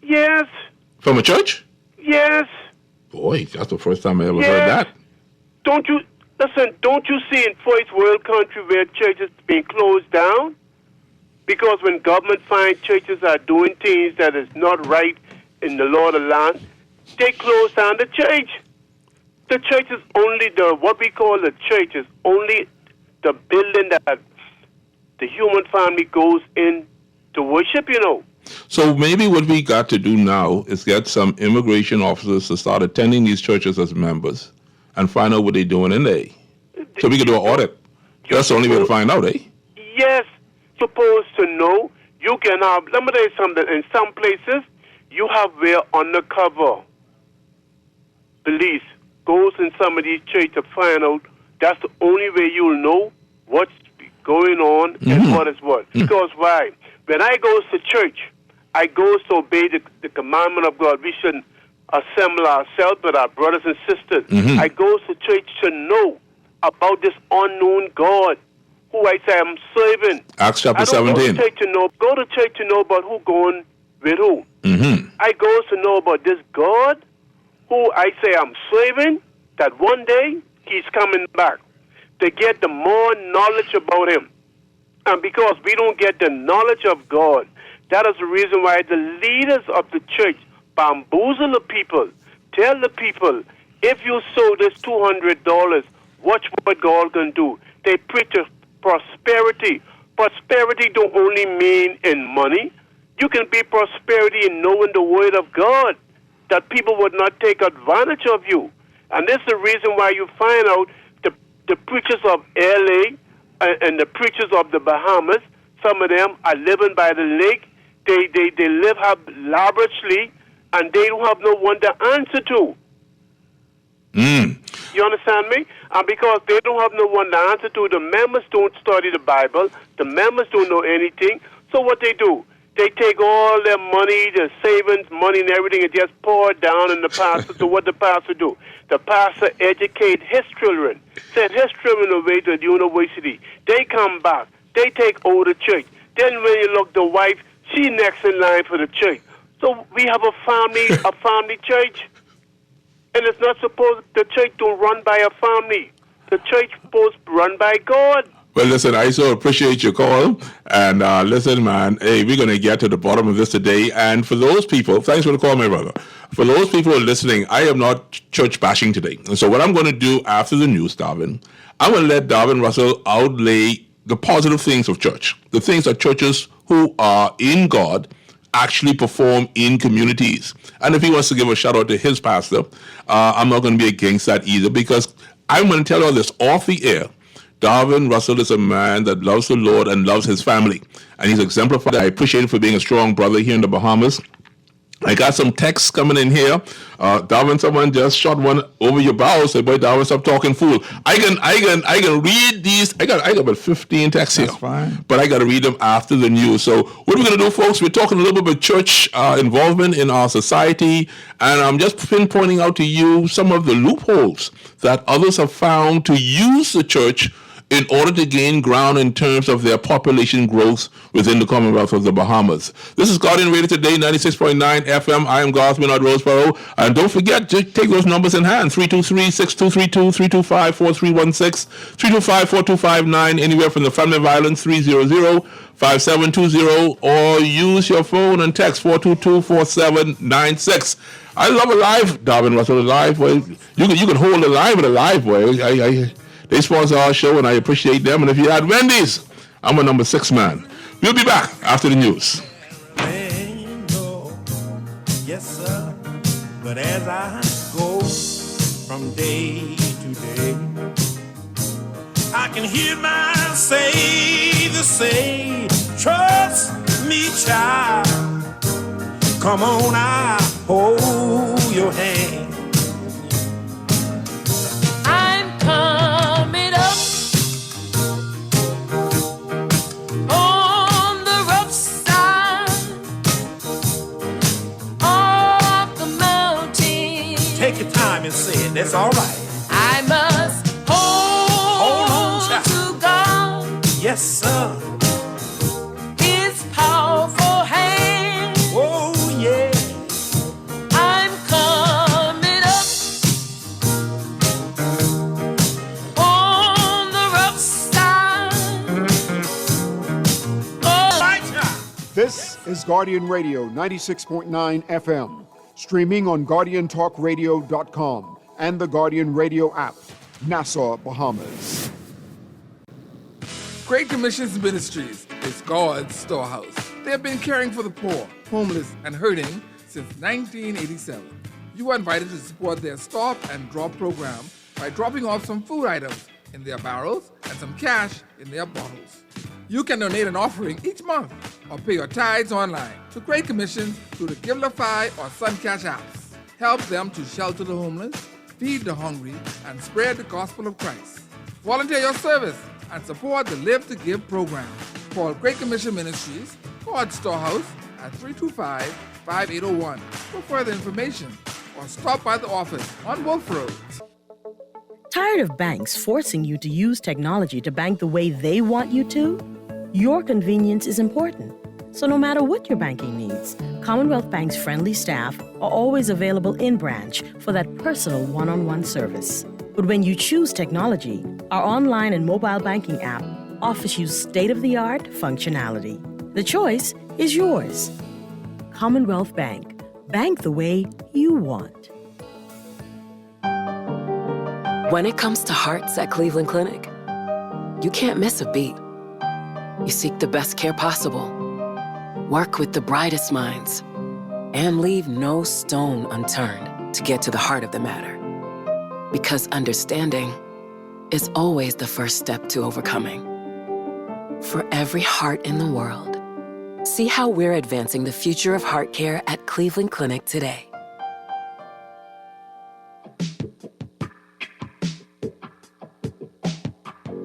Yes. From a church? Yes. Boy, that's the first time I ever heard that. Don't you see in first world country where churches being closed down? Because when government find churches are doing things that is not right in the law of the land, they close down the church. The church is only what we call the church is only the building that the human family goes in to worship, So maybe what we got to do now is get some immigration officers to start attending these churches as members and find out what they're doing in there. So we can do an audit. That's the only way to find out, eh? Yes. Supposed to know. You can have, let me tell you something, in some places, you have where undercover police goes in some of these churches to find out. That's the only way you'll know what's going on and what is what. Because why? When I go to church, I go to obey the commandment of God. We shouldn't assemble ourselves with our brothers and sisters. I go to church to know about this unknown God who I say I'm serving. Acts chapter I don't 17. Go to church to know about who going with who. I go to know about this God who I say I'm serving, that one day he's coming back to get the more knowledge about him. And because we don't get the knowledge of God, that is the reason why the leaders of the church bamboozle the people, tell the people, if you sow this $200, watch what God can do. They preach prosperity. Prosperity don't only mean in money. You can be prosperity in knowing the word of God, that people would not take advantage of you. And this is the reason why you find out the preachers of L.A. and the preachers of the Bahamas, some of them are living by the lake. They live lavishly, and they don't have no one to answer to. You understand me? And because they don't have no one to answer to, the members don't study the Bible. The members don't know anything. So what they do? They take all their money, their savings, money and everything, and just pour it down in the pastor. So what the pastor do? The pastor educate his children, send his children away to the university. They come back. They take over the church. Then when you look, the wife, she next in line for the church. So we have a family church. And it's not supposed, the church don't run by a family. The church supposed to run by God. Well, listen, I so appreciate your call. And listen, man, hey, we're going to get to the bottom of this today. And for those people, thanks for the call, my brother. For those people who are listening, I am not church bashing today. And so what I'm going to do after the news, Darvin, I'm going to let Darvin Russell outlay the positive things of church, the things that churches who are in God actually perform in communities. And if he wants to give a shout out to his pastor, I'm not going to be against that either, because I'm going to tell you all this off the air. Darvin Russell is a man that loves the Lord and loves his family. And he's exemplified. I appreciate him for being a strong brother here in the Bahamas. I got some texts coming in here. Darwin, someone just shot one over your bow. Said, "Boy, Darwin, stop talking fool." I can read these. I got about 15 texts here. That's fine. But I got to read them after the news. So what we're going to do, folks, we're talking a little bit about church involvement in our society, and I'm just pinpointing out to you some of the loopholes that others have found to use the church in order to gain ground in terms of their population growth within the Commonwealth of the Bahamas. This is Guardian Radio Today, 96.9 FM. I am Garth Roseborough. And don't forget to take those numbers in hand, 323-6232, 325-4316, 325-4259, anywhere from the family violence, 300-5720, or use your phone and text 422-4796. I love Alive, Darwin Russell Alive. Well, you can hold Alive with Alive, boy. They sponsor our show, and I appreciate them. And if you had Wendy's, I'm a number 6 man. We'll be back after the news. Yes, sir. But as I go from day to day, I can hear my Savior say, trust child. Come on, I hold your hand. I'm coming up on the rough side of the mountain. Take your time and say it, that's all right. I must hold on, child. to God. Yes, sir. His powerful hand. Oh, yeah. I'm coming up on the rough side. Oh, Right, child. This is Guardian Radio 96.9 FM, streaming on GuardianTalkRadio.com and the Guardian Radio app, Nassau, Bahamas. Great Commissions Ministries is God's storehouse. They have been caring for the poor, homeless, and hurting since 1987. You are invited to support their Stop and Drop program by dropping off some food items in their barrels and some cash in their bottles. You can donate an offering each month or pay your tithes online to Great Commissions through the Givelify or Suncash apps. Help them to shelter the homeless, feed the hungry, and spread the gospel of Christ. Volunteer your service and support the Live to Give program. Call Great Commission Ministries, God's Storehouse, at 325-5801 for further information, or stop by the office on Wolf Road. Tired of banks forcing you to use technology to bank the way they want you to? Your convenience is important. So no matter what your banking needs, Commonwealth Bank's friendly staff are always available in branch for that personal one-on-one service. But when you choose technology, our online and mobile banking app offers you state-of-the-art functionality. The choice is yours. Commonwealth Bank. Bank the way you want. When it comes to hearts at Cleveland Clinic, you can't miss a beat. You seek the best care possible, work with the brightest minds, and leave no stone unturned to get to the heart of the matter. Because understanding is always the first step to overcoming. For every heart in the world, see how we're advancing the future of heart care at Cleveland Clinic today.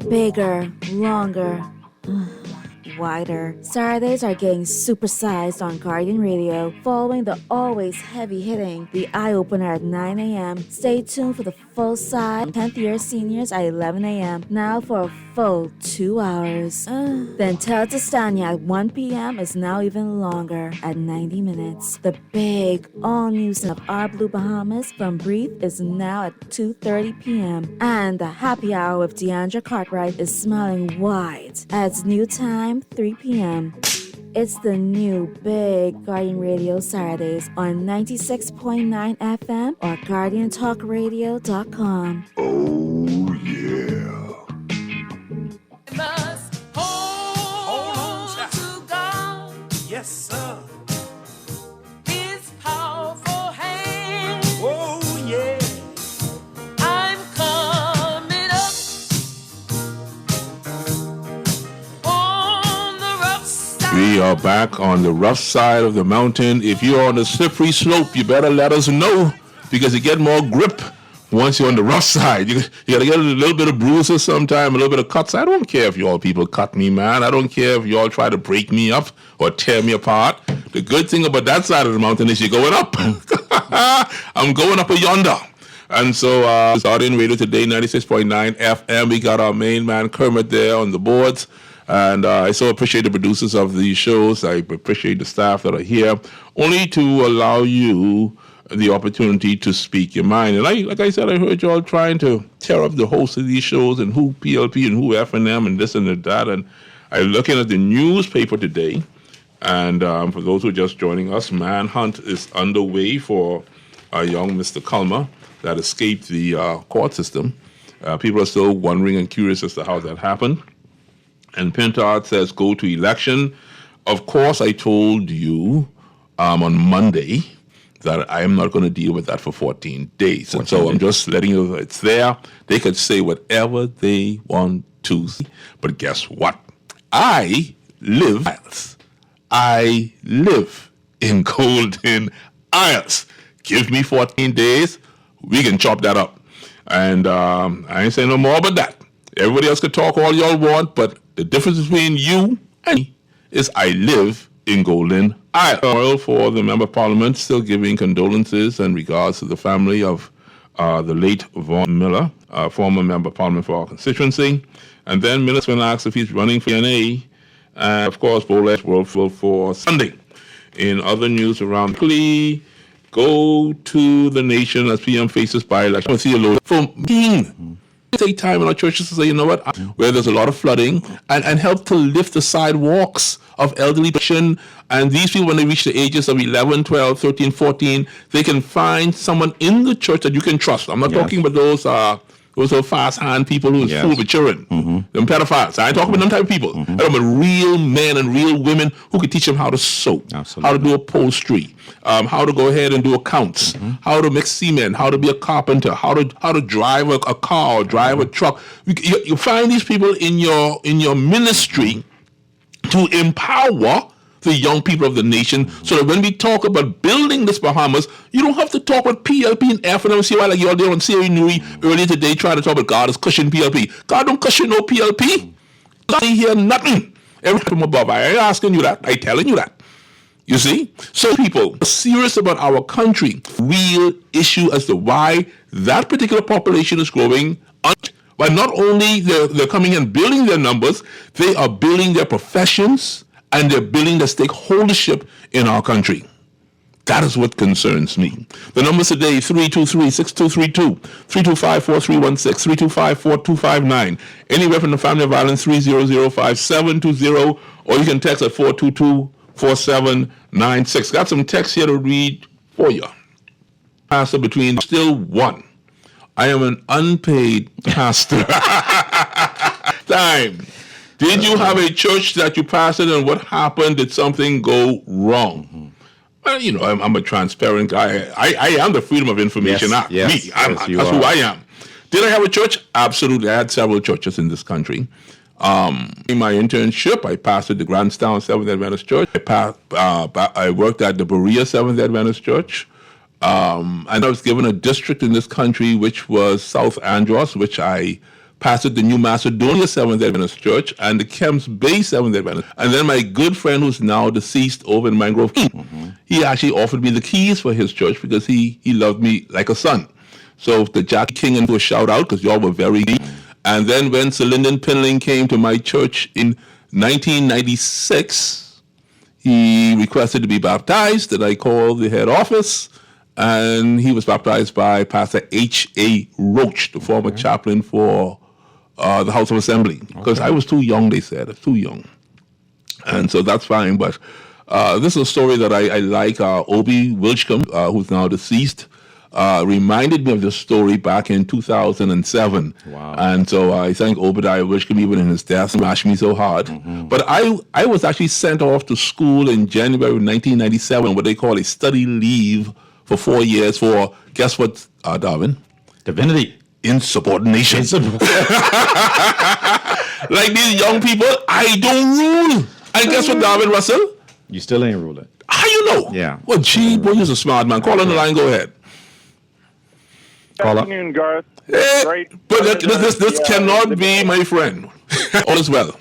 Bigger, longer, wider. Saturdays are getting supersized on Guardian Radio, following the always heavy-hitting The Eye Opener at 9 a.m. Stay tuned for the full side 10th year seniors at 11 a.m. Now for a full 2 hours. Then Tell to Stanya at 1 p.m. is now even longer at 90 minutes. The big all-new season of Our Blue Bahamas from Breathe is now at 2:30 p.m. And the happy hour with Deandra Cartwright is smiling wide at its new time, 3 p.m. It's the new big Guardian Radio Saturdays on 96.9 FM or GuardianTalkRadio.com. Oh, yeah. must hold on to God. Yes, sir. His powerful hand. Oh, yeah. I'm coming up on the rough side. We are back on the rough side of the mountain. If you're on the slippery slope, you better let us know, because you get more grip once you're on the rough side. You got to get a little bit of bruises sometime, a little bit of cuts. I don't care if y'all people cut me, man. I don't care if y'all try to break me up or tear me apart. The good thing about that side of the mountain is you're going up. I'm going up yonder. And so, Guardian Radio today, 96.9 FM. We got our main man, Kermit, there on the boards. And I so appreciate the producers of these shows. I appreciate the staff that are here, only to allow you the opportunity to speak your mind. And like I said, I heard y'all trying to tear up the host of these shows and who PLP and who F&M and this and that. And I'm looking at the newspaper today. And for those who are just joining us, manhunt is underway for a young Mr. Culmer that escaped the court system. People are still wondering and curious as to how that happened. And Pintard says, go to election. Of course, I told you on Monday that I am not going to deal with that for 14 days. And so I'm just letting you know it's there. They could say whatever they want to. But guess what? I live. I live in Golden Isles. Give me 14 days, we can chop that up. And I ain't saying no more about that. Everybody else can talk all y'all want, but the difference between you and me is I live in Golden Isles. For the Member of Parliament, still giving condolences and regards to the family of the late Vaughn Miller, former Member of Parliament for our constituency. And then Minister asks if he's running for NA. And of course, Bolesh will for Sunday. In other news around, please go to the nation as PM faces by-election. For King. Take time in our churches to say, you know what, where there's a lot of flooding, and help to lift the sidewalks of elderly patients. And these people, when they reach the ages of 11, 12, 13, 14, they can find someone in the church that you can trust. I'm not talking about those fast hand people who is fool with children, them pedophiles. I ain't talking about them type of people. I'm talking about real men and real women who can teach them how to sew, how to do upholstery, how to go ahead and do accounts, how to mix cement, how to be a carpenter, how to drive a car or drive a truck. You find these people in your ministry to empower the young people of the nation, so that when we talk about building this Bahamas, you don't have to talk about PLP and F and MCY like you all did on Siri Nui earlier today trying to talk about God is cushion PLP. God don't cushion no PLP. God ain't hear nothing. Everything from above. I ain't asking you that. I ain't telling you that. You see? So people are serious about our country. Real issue as to why that particular population is growing. But not only they're coming and building their numbers, they are building their professions, and they're building the stakeholdership in our country. That is what concerns me. The numbers today, 323-6232, 325-4316, 325-4259. Anywhere from the family of violence, 300-5720, or you can text at 422-4796. Got some text here to read for you. Pastor between still one. I am an unpaid pastor. Time. Did you have a church that you pastored, and what happened? Did something go wrong? Well, you know, I'm a transparent guy. I am the Freedom of Information Act. That's who I am. Did I have a church? Absolutely. I had several churches in this country. In my internship, I pastored the Grandstown Seventh Adventist Church. I worked at the Berea Seventh Adventist Church. And I was given a district in this country, which was South Andros, which I pastored the New Macedonia Seventh Adventist Church and the Kemps Bay Seventh Adventist. And then my good friend, who's now deceased over in Mangrove King, he actually offered me the keys for his church because he loved me like a son. So the Jack King and do a shout out because y'all were very deep. And then when Sir Lyndon Pinling came to my church in 1996, he requested to be baptized, and I called the head office, and he was baptized by Pastor H.A. Roach, the former chaplain for the House of Assembly, because I was too young, they said. I was too young. And so that's fine. But this is a story that I like. Obi Wilchcombe, who's now deceased, reminded me of this story back in 2007. Wow. And so I thank Obadiah Wilchcombe, even in his death, smashed me so hard. But I was actually sent off to school in January of 1997, what they call a study leave for 4 years for, guess what, Darwin? Divinity. Insubordination. Like these young people, I don't rule. And guess what, Darwin Russell? You still ain't ruling. How you know? Yeah. Well, gee, boy, you're a smart man. Call on the line, go ahead. Good afternoon, Garth. Great. But this cannot be, my friend. All is well.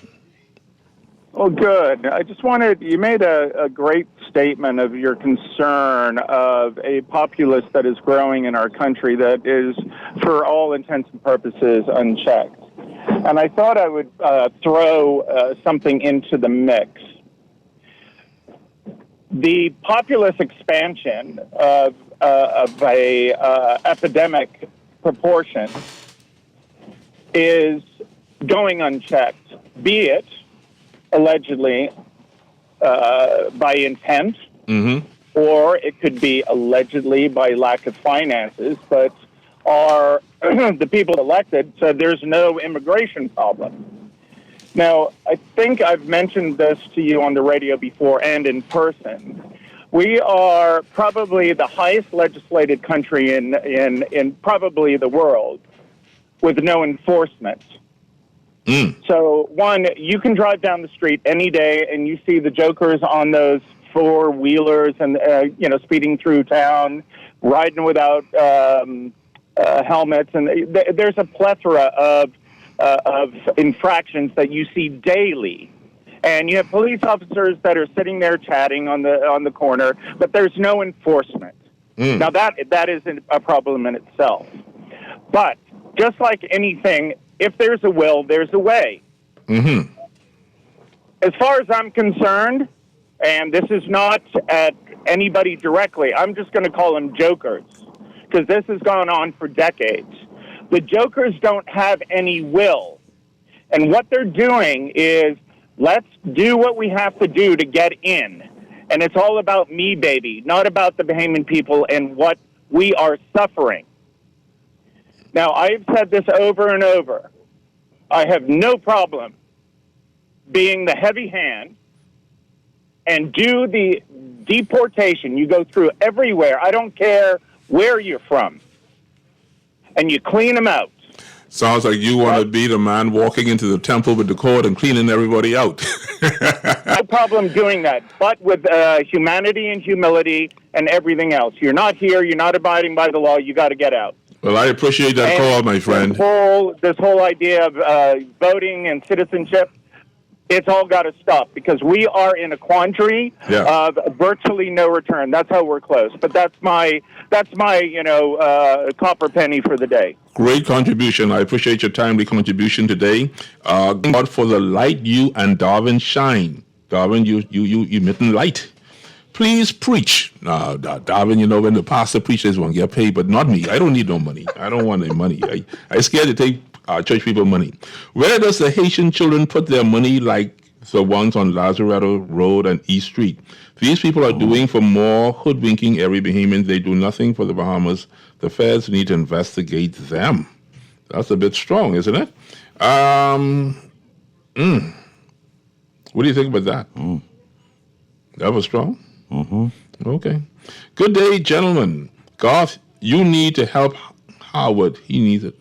Oh, good. I just wanted, you made a great statement of your concern of a populace that is growing in our country that is, for all intents and purposes, unchecked. And I thought I would throw something into the mix. The populace expansion of a epidemic proportion is going unchecked, be it allegedly by intent, or it could be allegedly by lack of finances, but the people elected said there's no immigration problem. Now, I think I've mentioned this to you on the radio before and in person. We are probably the highest legislated country in probably the world with no enforcement. So, one, you can drive down the street any day and you see the jokers on those four-wheelers and, speeding through town, riding without helmets. And there's a plethora of infractions that you see daily. And you have police officers that are sitting there chatting on the corner, but there's no enforcement. Now, that is a problem in itself. But just like anything, if there's a will, there's a way. Mm-hmm. As far as I'm concerned, and this is not at anybody directly, I'm just going to call them jokers, because this has gone on for decades. The jokers don't have any will. And what they're doing is, let's do what we have to do to get in. And it's all about me, baby, not about the Bahamian people and what we are suffering. Now, I've said this over and over. I have no problem being the heavy hand and do the deportation. You go through everywhere. I don't care where you're from. And you clean them out. Sounds like you want to be the man walking into the temple with the cord and cleaning everybody out. No problem doing that, but with humanity and humility and everything else. You're not here. You're not abiding by the law. You got to get out. Well, I appreciate that call, my friend. This whole idea of voting and citizenship, it's all got to stop, because we are in a quandary of virtually no return. That's how we're close. But that's my copper penny for the day. Great contribution. I appreciate your timely contribution today. God, for the light you and Darwin shine. Darwin, you emitting light. Please preach. Now, Darwin, when the pastor preaches, one get paid, but not me. I don't need no money. I don't want any money. I scared to take church people money. Where does the Haitian children put their money, like the ones on Lazaretto Road and East Street? These people are doing for more hoodwinking every Bahamian. They do nothing for the Bahamas. The feds need to investigate them. That's a bit strong, isn't it? What do you think about that? That was strong? Mm-hmm. Okay. Good day, gentlemen. Garth, you need to help Howard. He needs it.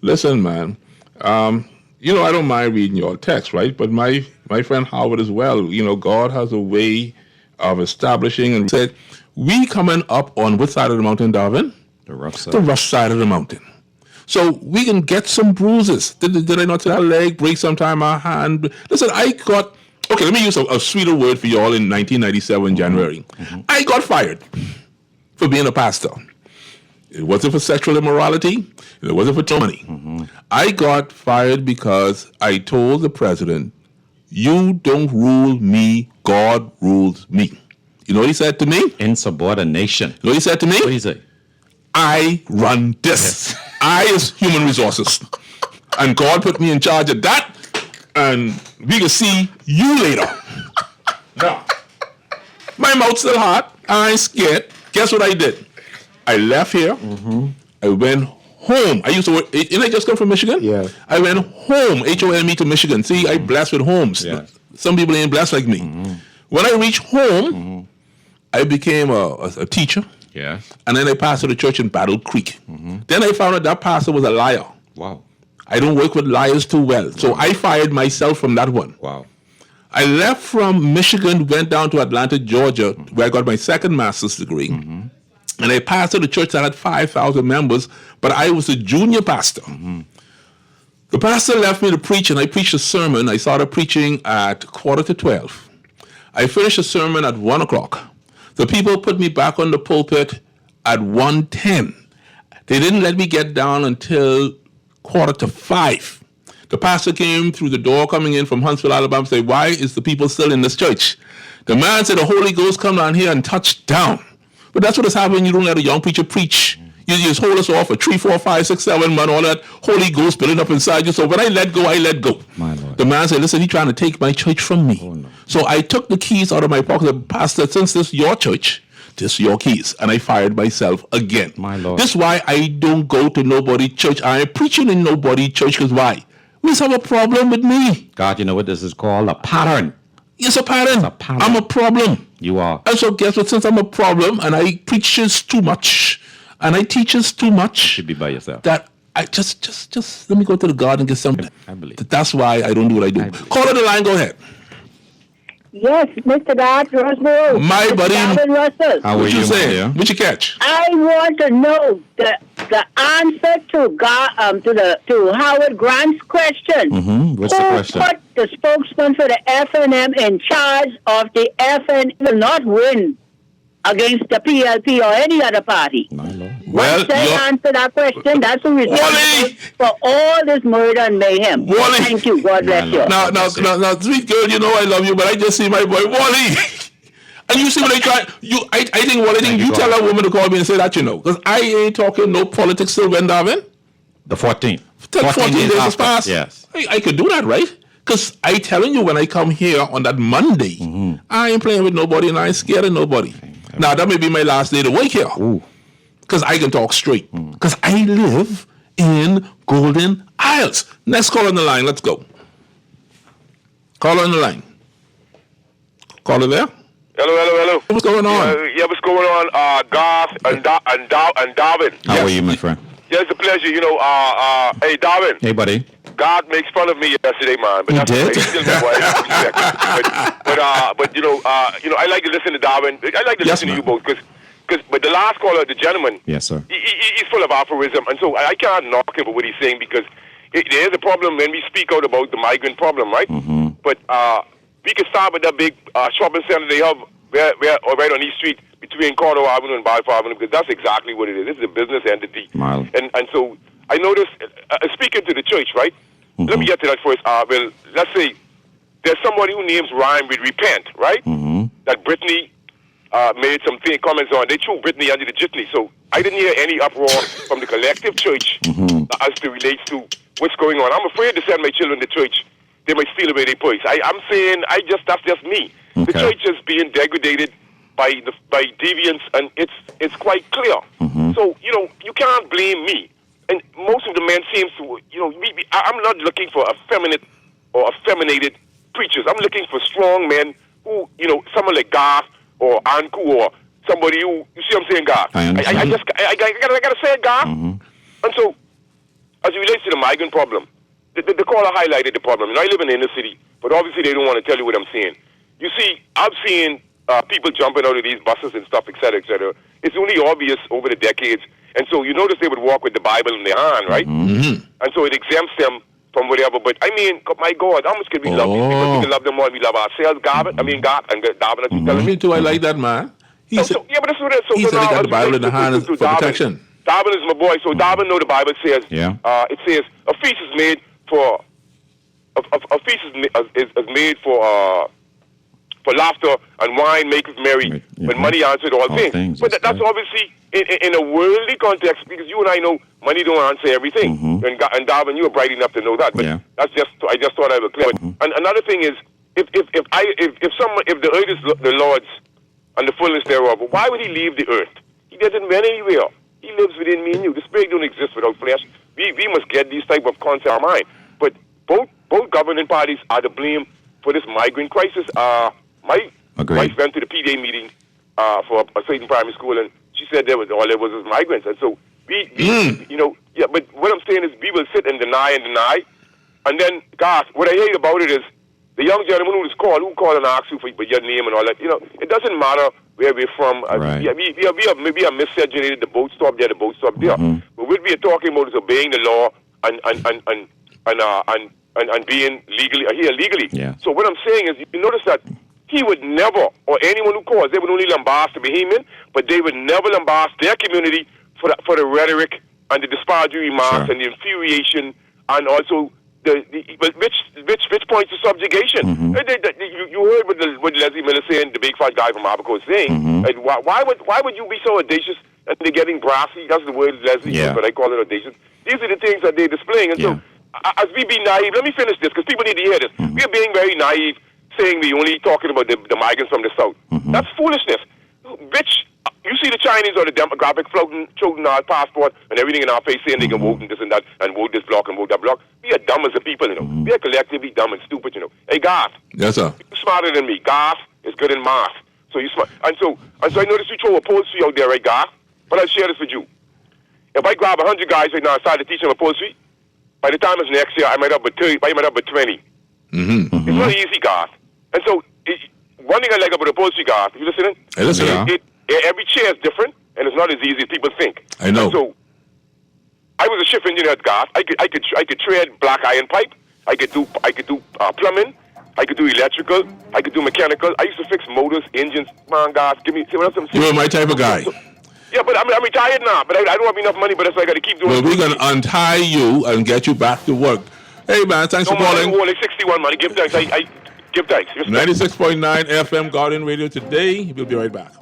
Listen, man. I don't mind reading your text, right? But my friend Howard as well. God has a way of establishing, and said, we coming up on which side of the mountain, Darvin? The rough side. The rough side of the mountain. So we can get some bruises. Did I not say that leg break sometime, my hand? Listen, okay, let me use a sweeter word for you all in 1997, January. Mm-hmm. I got fired for being a pastor. It wasn't for sexual immorality. It wasn't for money. Mm-hmm. I got fired because I told the president, you don't rule me, God rules me. You know what he said to me? Insubordination. You know what he said to me? What did he say? I run this. Yes. I is human resources. And God put me in charge of that. And we can see you later. Now, my mouth's still hot. I ain't scared. Guess what I did? I left here. Mm-hmm. I went home. I used to work. Didn't I just come from Michigan? Yeah. I went home, HOME to Michigan. See, I blessed with homes. Yeah. Some people ain't blessed like me. Mm-hmm. When I reached home, I became a teacher. Yeah. And then I pastored a church in Battle Creek. Mm-hmm. Then I found out that pastor was a liar. Wow. I don't work with liars too well. So I fired myself from that one. Wow. I left from Michigan, went down to Atlanta, Georgia, where I got my second master's degree. Mm-hmm. And I pastored a church that had 5,000 members, but I was a junior pastor. Mm-hmm. The pastor left me to preach, and I preached a sermon. I started preaching at 11:45. I finished the sermon at 1 o'clock. The people put me back on the pulpit at 1:10. They didn't let me get down until 4:45. The pastor came through the door coming in from Huntsville, Alabama, and said, why is the people still in this church? The man said, the Holy Ghost come down here and touch down. But that's what has happened when you don't let a young preacher preach. You just hold us off for 3, 4, 5, 6, 7 months, all that Holy Ghost building up inside you. So when I let go, I let go. My Lord. The man said, listen, he's trying to take my church from me. Oh, no. So I took the keys out of my pocket. The pastor, since this is your church, this is your keys. And I fired myself again. My Lord. This is why I don't go to nobody's church. I am preaching in nobody's church, because why? We have a problem with me. God, you know what this is called? A pattern. It's a pattern. It's a pattern. I'm a problem. You are. And so guess what? Since I'm a problem and I preaches too much and I teaches too much, You should be by yourself. that I just let me go to the garden and get some. I believe. That's why I don't do what I do. Call on the line. Go ahead. Yes, Mr. Garth, Roseboro. My buddy. Darwin Russell. How are What you you, saying? dear? What you catch? I want to know the answer to Howard Grant's question. Mm-hmm. What's the question? Who put the spokesman for the FNM in charge of the FNM will not win against the PLP or any other party? Well, Once they answer that question, that's who is responsible for all this murder and mayhem. Wally. Thank you. God bless you. Now, sweet girl, you know I love you, but I just see my boy Wally. And you see what I try. I think Wally, you tell a woman to call me and say that, you know, because I ain't talking no politics till when, Darvin? The 14th. 14 days has passed. Yes. I could do that, right? Because I telling you, when I come here on that Monday, I ain't playing with nobody and I ain't scared of nobody. Now, that may be my last day to work here. Because I can talk straight. Because I live in Golden Isles. Next call on the line. Let's go. Call on the line. Caller there? Hello. What's going on? Yeah, what's going on, Garth and Darwin? How are you, my friend? Yeah, it's a pleasure. You know, hey, Darwin. Hey, buddy. God makes fun of me yesterday, man. But He that's did? okay. He's still my boy. But you know, I like to listen to Darwin. I like to listen to you both but the last caller, the gentleman, yes, sir. He's full of aphorism, and so I can't knock him for what he's saying because there is a problem when we speak out about the migrant problem, right? Mm-hmm. But we can start with that big shopping center they have right on East Street between Cordova Avenue and Balfour Avenue, because that's exactly what it is. This is a business entity. And so I noticed, speaking to the church, right? Mm-hmm. Let me get to that first. Well, let's say there's somebody who names rhyme with repent, right? Mm-hmm. That Brittany made some comments on. They threw Brittany under the jitney. So I didn't hear any uproar from the collective church as it relates to what's going on. I'm afraid to send my children to church. They might steal away their purse. I'm saying that's just me. Okay. The church is being degraded by deviance, and it's quite clear. So you can't blame me. And most of the men seems to I'm not looking for effeminate or effeminated preachers. I'm looking for strong men who someone like Garth or Anku or somebody who, you see what I'm saying, Garth? I gotta say it, Garth. And so as it relates to the migrant problem, the caller highlighted the problem. I live in the inner city, but obviously they don't want to tell you what I'm saying. You see, I've seen people jumping out of these buses and stuff, et cetera, et cetera. It's only obvious over the decades. And so you notice they would walk with the Bible in their hand, right? And so it exempts them from whatever. But I mean, my God, how much can we love these people? We can love them more than we love ourselves, Garth and Darvin, as you telling Me too, I like that, man. Yeah, but that's what it is. He said he got the Bible in the hand for protection. Darvin is my boy, so Darvin know the Bible says. Yeah. It says a feast is made for a feast is made for laughter, and wine maketh merry, but money answered all things. But that's obviously in a worldly context, because you and I know money don't answer everything. And Darvin, you are bright enough to know that. But I just thought I would clear. And another thing is, if the earth is the Lord's and the fullness thereof, why would He leave the earth? He doesn't went anywhere. He lives within me and you. The spirit don't exist without flesh. We must get these type of concepts in our mind. But both governing parties are to blame for this migrant crisis. My wife went to the PDA meeting for a certain primary school, and she said all there was migrants. And so but what I'm saying is we will sit and deny, and then, gosh, what I hate about it is the young gentleman who called and asked you for your name and all that. It doesn't matter where we're from. Right. We are miscegenated. The boat stop there, the boat stop there. But what we are talking about is obeying the law and being legally. Yeah. So what I'm saying is, you notice that he would never, or anyone who calls, they would only lambast the Bahamian, but they would never lambast their community for the rhetoric and the disparaging remarks and the infuriation and also which points to subjugation. You heard what Leslie Miller saying, the big fat guy from Abaco saying. And why would you be so audacious and they're getting brassy? That's the word, Leslie, but I call it audacious. These are the things that they're displaying. And so as we be naive, let me finish this because people need to hear this. We are being very naive, saying we only talking about the migrants from the south. That's foolishness. Bitch, you see the Chinese or the demographic floating our passport and everything in our face saying they can vote and this and that and vote this block and vote that block. We are dumb as a people, We are collectively dumb and stupid, Hey, Garth. Yes, sir. You're smarter than me. Garth is good in math. So you smart. And so I noticed you throw a poultry out there, right, Garth? But I'll share this with you. if I grab 100 guys right now and start to teach them upholstery, by the time it's next year, I might have but 30, I might have but 20. Mm-hmm. It's not easy, Garth. And so, one thing I like about upholstery, Garth, you listening? Hey, listen. Every chair is different, and it's not as easy as people think. I know. And so, I was a shift engineer at Garth. I could tread black iron pipe. I could do plumbing. I could do electrical. I could do mechanical. I used to fix motors, engines. Man, Garth, give me. See what else I'm saying? You're my type of guy. Yeah, but I'm retired now. But I don't have enough money. But that's why I got to keep doing. Well, we're gonna untie you and get you back to work. Hey man, thanks for calling. No, like 61 money. Give thanks. I give thanks. 96.9 FM Guardian Radio today. We'll be right back.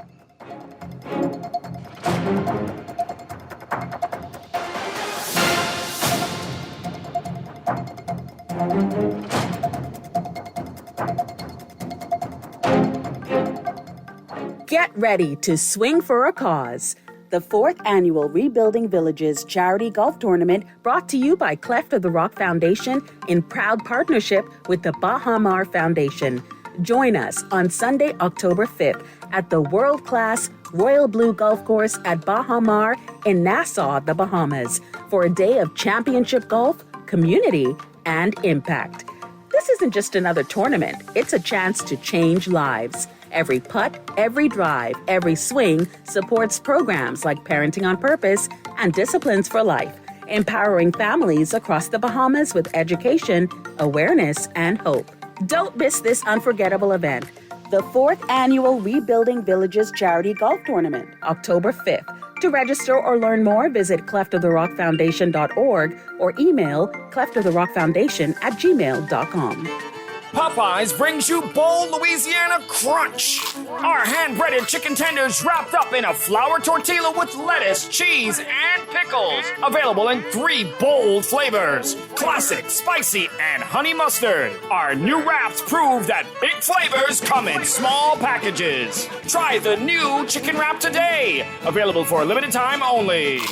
Get ready to swing for a cause. The 4th annual Rebuilding Villages Charity Golf Tournament brought to you by Cleft of the Rock Foundation in proud partnership with the Bahamas Foundation. Join us on Sunday, October 5th at the world-class Royal Blue Golf Course at Bahamas in Nassau, the Bahamas, for a day of championship golf, community, and impact. This isn't just another tournament, it's a chance to change lives. Every putt, every drive, every swing supports programs like Parenting on Purpose and Disciplines for Life, empowering families across the Bahamas with education, awareness, and hope. Don't miss this unforgettable event, the 4th annual Rebuilding Villages Charity Golf Tournament, October 5th. To register or learn more, visit cleftoftherockfoundation.org or email cleftoftherockfoundation@gmail.com. Popeyes brings you bold Louisiana crunch. Our hand-breaded chicken tenders wrapped up in a flour tortilla with lettuce, cheese, and pickles. Available in 3 bold flavors: classic, spicy, and honey mustard. Our new wraps prove that big flavors come in small packages. Try the new chicken wrap today. Available for a limited time only.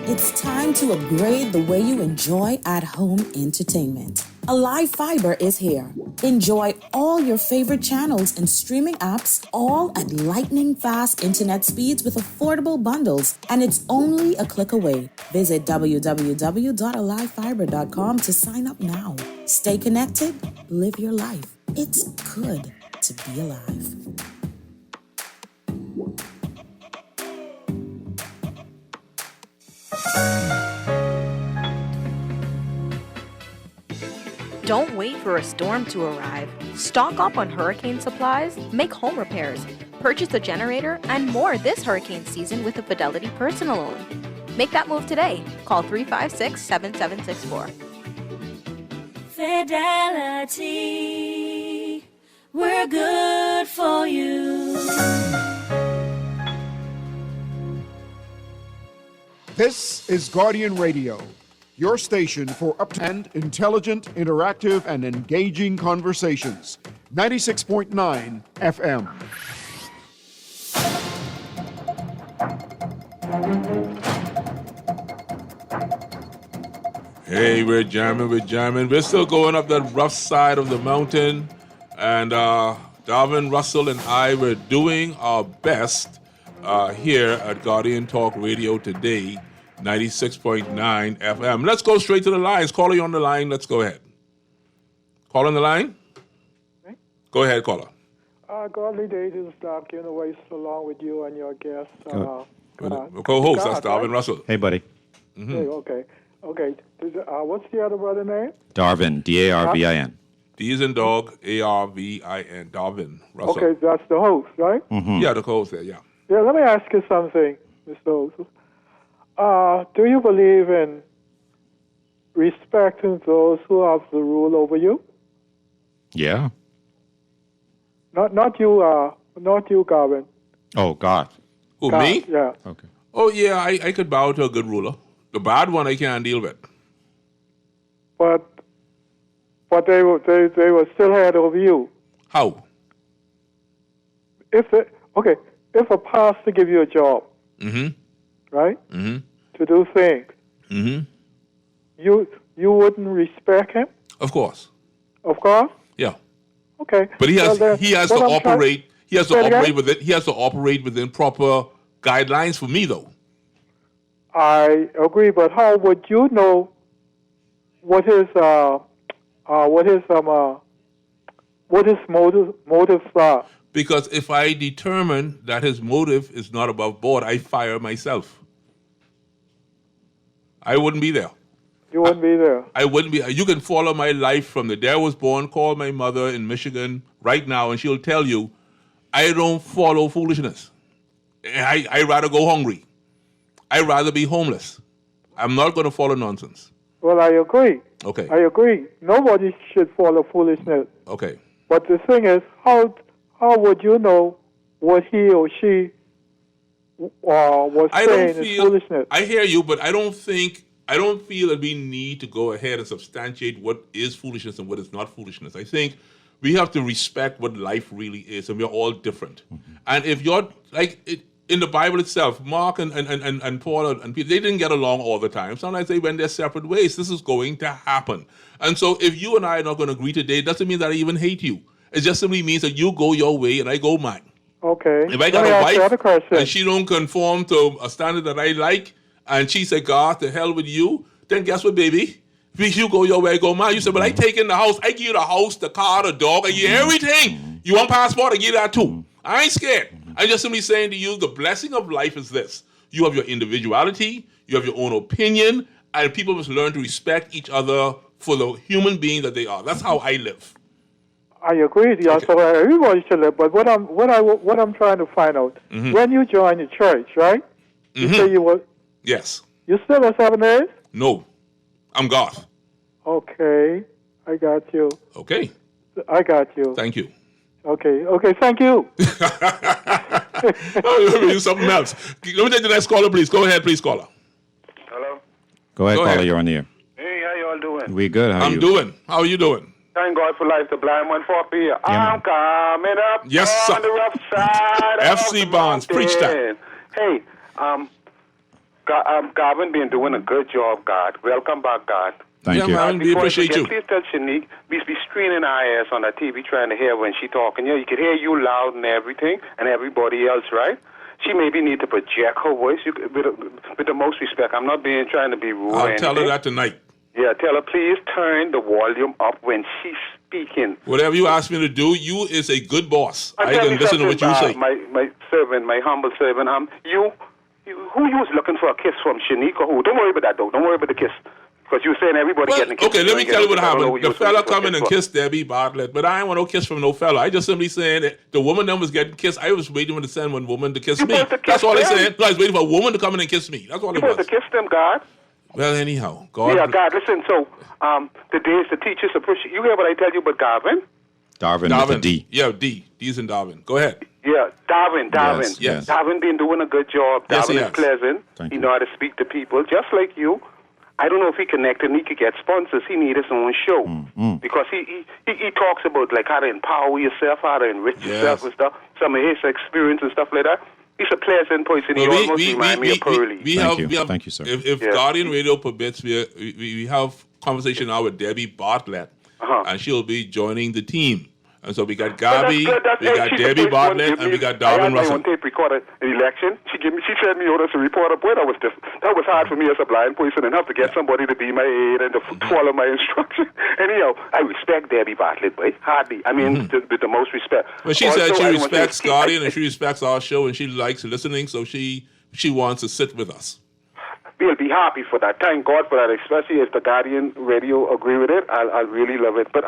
It's time to upgrade the way you enjoy at-home entertainment. Alive Fiber is here. Enjoy all your favorite channels and streaming apps, all at lightning-fast internet speeds with affordable bundles, and it's only a click away. Visit www.alivefiber.com to sign up now. Stay connected, live your life. It's good to be alive. Don't wait for a storm to arrive. Stock up on hurricane supplies, make home repairs, purchase a generator, and more this hurricane season with a Fidelity personal loan. Make that move today. Call 356-7764. Fidelity, we're good for you. This is Guardian Radio, your station for up-to-date, intelligent, interactive, and engaging conversations. 96.9 FM. Hey, we're jamming. We're still going up that rough side of the mountain. And Darvin, Russell, and I were doing our best here at Guardian Talk Radio today, 96.9 FM. Let's go straight to the lines. Caller, you on the line. Let's go ahead. Caller on the line? Okay. Go ahead, caller. Godly day to stop giving away along with you and your guests. Co-host, that's Darwin Russell. Hey, buddy. Mm-hmm. Hey, okay. What's the other brother name? Darvin, D-A-R-V-I-N. D is in dog, A-R-V-I-N, Darvin Russell. Okay, that's the host, right? Mm-hmm. Yeah, the co-host there, yeah. Yeah, let me ask you something, Mr. Host. Do you believe in respecting those who have the rule over you? Yeah. Not you, Garvin. Oh, Garth. Who, me? Yeah. Okay. Oh, yeah, I could bow to a good ruler. The bad one I can't deal with. But they were still head over you. How? If a pastor give you a job, mm-hmm. right, mm-hmm. to do things, mm-hmm. you wouldn't respect him? Of course. Of course? Yeah. Okay. But he has to operate. He has to operate again? within. He has to operate within proper guidelines for me, though. I agree, but how would you know what his motives are? Because if I determine that his motive is not above board, I fire myself. I wouldn't be there. You wouldn't be there. I wouldn't be. You can follow my life from the day I was born. Call my mother in Michigan right now, and she'll tell you, I don't follow foolishness. I rather go hungry. I'd rather be homeless. I'm not going to follow nonsense. Well, I agree. Okay. I agree. Nobody should follow foolishness. Okay. But the thing is, how would you know what he or she was saying is foolishness? I hear you, but I don't feel that we need to go ahead and substantiate what is foolishness and what is not foolishness. I think we have to respect what life really is, and we're all different. Mm-hmm. And if you're in the Bible itself, Mark and Paul and Peter, they didn't get along all the time. Sometimes they went their separate ways. This is going to happen. And so if you and I are not going to agree today, it doesn't mean that I even hate you. It just simply means that you go your way and I go mine. Okay. If I got a wife and she don't conform to a standard that I like, and she said, God, to hell with you, then guess what, baby? If you go your way, I go mine. You said, well, I take in the house. I give you the house, the car, the dog. I give you everything. You want passport? I give you that too. I ain't scared. I'm just simply saying to you, the blessing of life is this. You have your individuality, you have your own opinion, and people must learn to respect each other for the human being that they are. That's how I live. I agree. Yeah, okay. So everybody should live. But what I'm trying to find out, when you joined the church, right? You say you were. Yes. You still a 7 days? No, I'm Garth. Okay, I got you. Okay. I got you. Thank you. Okay, thank you. Do something else. Let me take the next caller, please. Go ahead, please, caller. Hello? Go ahead, caller. You're on the air. Hey, how you all doing? We good. How are you? I'm doing. How are you doing? Thank God for life, the blind one for here. Yeah, I'm coming up yes, on the rough side FC Bonds, preach that. Hey, Darwin been doing a good job, God. Welcome back, God. Thank you. Man, we appreciate you. Please tell Shanique, we be screening our ass on the TV trying to hear when she talking. You can hear you loud and everything, and everybody else, right? She maybe need to project her voice with the most respect. I'm not trying to be rude. I'll tell her that tonight. Yeah, tell her, please turn the volume up when she's speaking. Whatever you ask me to do, you is a good boss. I can listen to what you say. My servant, my humble servant, who you was looking for a kiss from, Shanique or who? Don't worry about that, though. Don't worry about the kiss. Because you were saying everybody getting a kiss. Okay, let me tell you what happened. The fella come in and kissed Debbie Bartlett, but I ain't want no kiss from no fella. I just simply saying that the woman that was getting kissed, I was waiting to send one woman to kiss me. That's all I said. No, I was waiting for a woman to come in and kiss me. That's all it was. You're supposed to kiss them, God. Well, anyhow, God. Yeah, God, listen, so the days the teachers appreciate. You hear what I tell you about Darvin? Darvin with a D. Yeah, D. D's in Darwin. Go ahead. Yeah, Darwin. Yes. Darwin been doing a good job. Darwin is pleasant. He know how to speak to people, just like you. I don't know if he connected and he could get sponsors. He need his own show because he talks about like how to empower yourself, how to enrich yourself and stuff. Some of his experience and stuff like that. He's a pleasant person. He almost reminds me of Pearly. Thank you, sir. If Guardian Radio permits, we have conversation now with Debbie Bartlett, and she'll be joining the team. And so we got Gabi, we got Debbie Bartlett, and we got Darwin Russell. I had my own tape recorder an election. She sent me over as a reporter. Boy, that was hard for me as a blind person and have to get somebody to be my aide and to follow my instructions. Anyhow, I respect Debbie Bartlett, boy. Hardly. I mean, with the most respect. Well, she said she respects Guardian and she respects our show and she likes listening, so she wants to sit with us. We'll be happy for that. Thank God for that, especially if the Guardian Radio agree with it. I'll really love it. But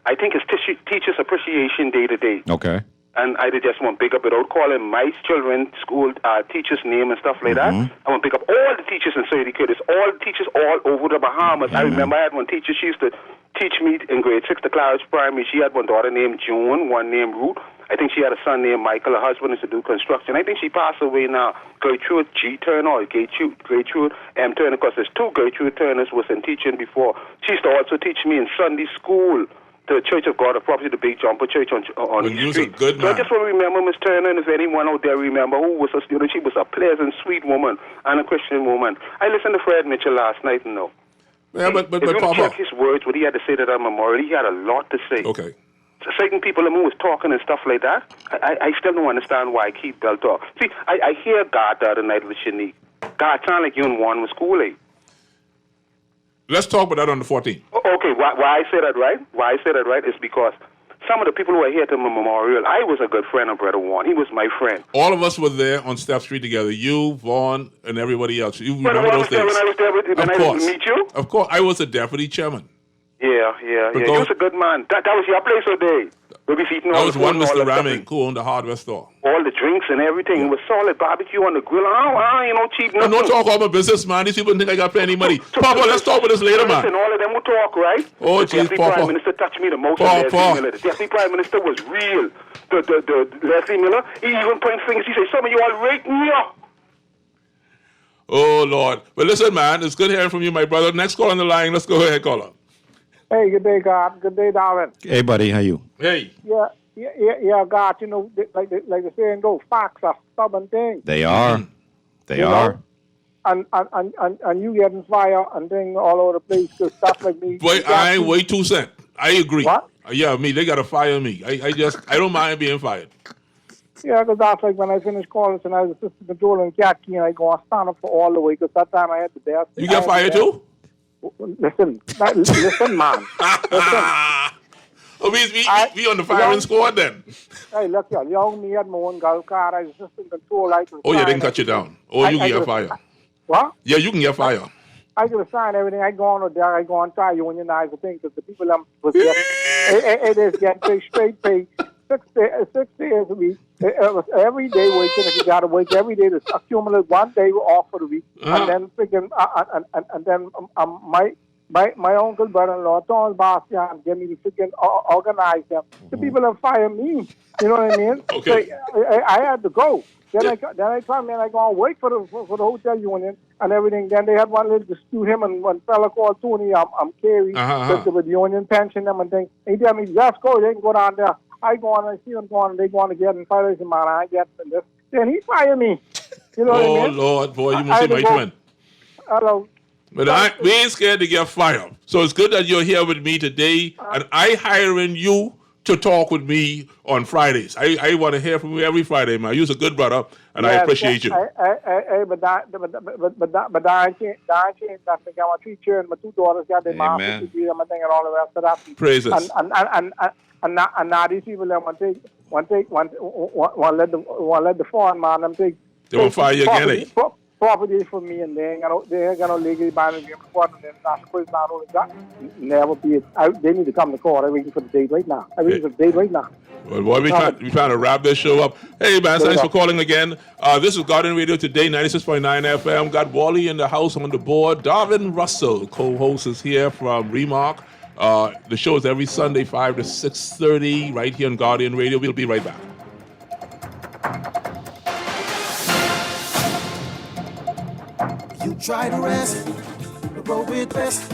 I think it's Teachers Appreciation Day today. Okay. And I just want to pick up without calling my children school teachers' name and stuff like that. I want to pick up all the teachers in Sadie Curtis, all the teachers all over the Bahamas. I remember I had one teacher, she used to teach me in grade 6 to Claridge Primary. She had one daughter named June, one named Ruth. I think she had a son named Michael. Her husband is to do construction. I think she passed away now. Gertrude G. Turner or Gertrude M. Turner, because there's two Gertrude Turners was in teaching before. She used to also teach me in Sunday school. The Church of God, probably the Big Jumper Church on East Street. So I just want to remember Miss Turner, and if anyone out there remember who was a student, she was a pleasant, sweet woman and a Christian woman. I listened to Fred Mitchell last night, Yeah, but if you check his words, what he had to say to that memorial, he had a lot to say. Okay. certain people who was talking and stuff like that. I still don't understand why Keith Bell talk. See, I hear Garth the other night with Shanique. Garth sound like you and one was school age. Let's talk about that on the 14th. Okay, why I say that right? Why I say that right is because some of the people who are here to my memorial, I was a good friend of Brother Warren. He was my friend. All of us were there on Steph Street together. You, Vaughn, and everybody else. You remember those days? When I was there when I was to meet you? Of course. I was a deputy chairman. Yeah. You was a good man. That was your place all day. We'll be eating That all was the one food and Mr. all that Ramming who owned the hardware store. All the drinks and everything. It was solid barbecue on the grill. I ain't no cheap nothing. Don't talk about my business, man. These people think I got plenty of money. Papa, let's talk about this later, man. Listen, all of them will talk, right? Oh, the jeez, Deputy Papa. Prime Minister touched me the most. Papa. The Deputy Prime Minister was real. The Leslie Miller, he even pointed fingers. He said, some of you all rate me up. Oh, Lord. But listen, man, it's good hearing from you, my brother. Next call on the line. Let's go ahead, caller. Hey, good day, Garth. Good day, Darwin. Hey, buddy, how you? Hey. Yeah, Garth. You know, like the saying goes, facts are stubborn things. They are. They You are. know? And you getting fire and things all over the place because stuff like me. Wait, I ain't way 2 cents. I agree. What? Yeah, they got to fire me. I don't mind being fired. Yeah, because that's like when I finished college and I was assistant controller in Cat Key and I go and stand up for all the way because that time I had the desk. You got fired too? Listen, man. Oh, we on the firing squad then. Hey, look, you young me had my own golf cart. I was assistant controller. Oh, you didn't cut you down. Oh, you can get fired. What? Yeah, you can get fired. I could have signed everything. I go on there. I go on try unionize the thing because the people was getting it is getting paid straight pay 6 days a week. It was every day waking. If you got to wake every day, to accumulate 1 day off for the week, and then freaking and then my uncle brother-in-law Thomas Bastian gave me to freaking organize them. The people that fire me. You know what I mean? Okay. So I had to go. Then I come and I go and wait for the hotel union and everything. Then they had one little dispute, him and one fella called Tony, I'm Carey, with the union pension them and things. He tell me, just go, they can go down there. I go on, I see them going, they go on again and fire this man, I get this. Then he fire me. You know what I mean? Oh, Lord, boy, you must see my twin. Hello. But we ain't scared to get fired. So it's good that you're here with me today, and I hiring you to talk with me on Fridays. I want to hear from you every Friday, man. You're a good brother, and I appreciate you. But I can't nothing. I got 3 children, my 2 daughters got their master's degree and everything and all the rest of that. Praises. And now these people that want let the foreign man them take. They won't fire you again, eh? Property for me, and they ain't got no legally binding them court, and then that's the question not only that. Never be it. They need to come to court. I'm waiting for the date right now. Well, boy, we trying to wrap this show up. Hey, man, thanks for calling again. This is Garden Radio Today, 96.9 FM. Got Wally in the house on the board. Darvin Russell, co-host, is here from Remark. The show is every Sunday, 5 to 6:30, right here on Guardian Radio. We'll be right back. You try to rest, roll with best.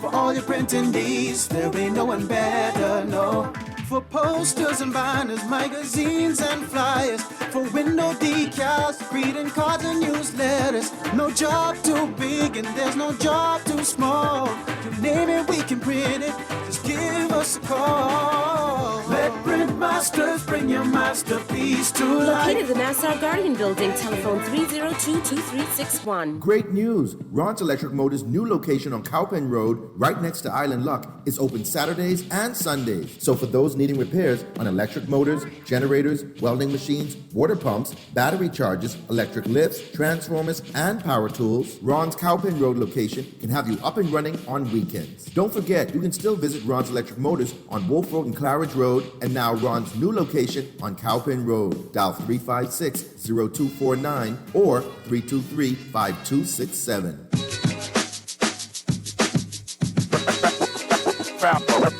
For all your printing needs, there ain't no one better, no. For posters and banners, magazines and flyers. For window decals, greeting cards and newsletters. No job too big and there's no job too small. You name it, we can print it. Just give us a call. Let Print Masters bring your masterpiece to life. Located at the Nassau Guardian Building, telephone 302-2361. Great news! Ron's Electric Motors' new location on Cowpen Road, right next to Island Luck, is open Saturdays and Sundays. So for those needing repairs on electric motors, generators, welding machines, water pumps, battery chargers, electric lifts, transformers, and power tools, Ron's Cowpen Road location can have you up and running on weekends. Don't forget, you can still visit Ron's Electric Motors on Wolf Road and Claridge Road, and now Ron's new location on Cowpen Road. Dial 356-0249 or 323-5267.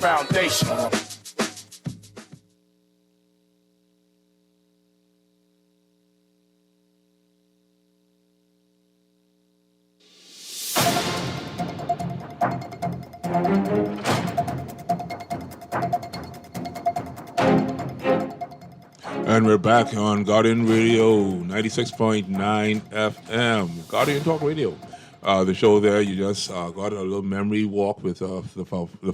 Foundation. And we're back on Guardian Radio, 96.9 FM. Guardian Talk Radio. The show there, you just got a little memory walk with the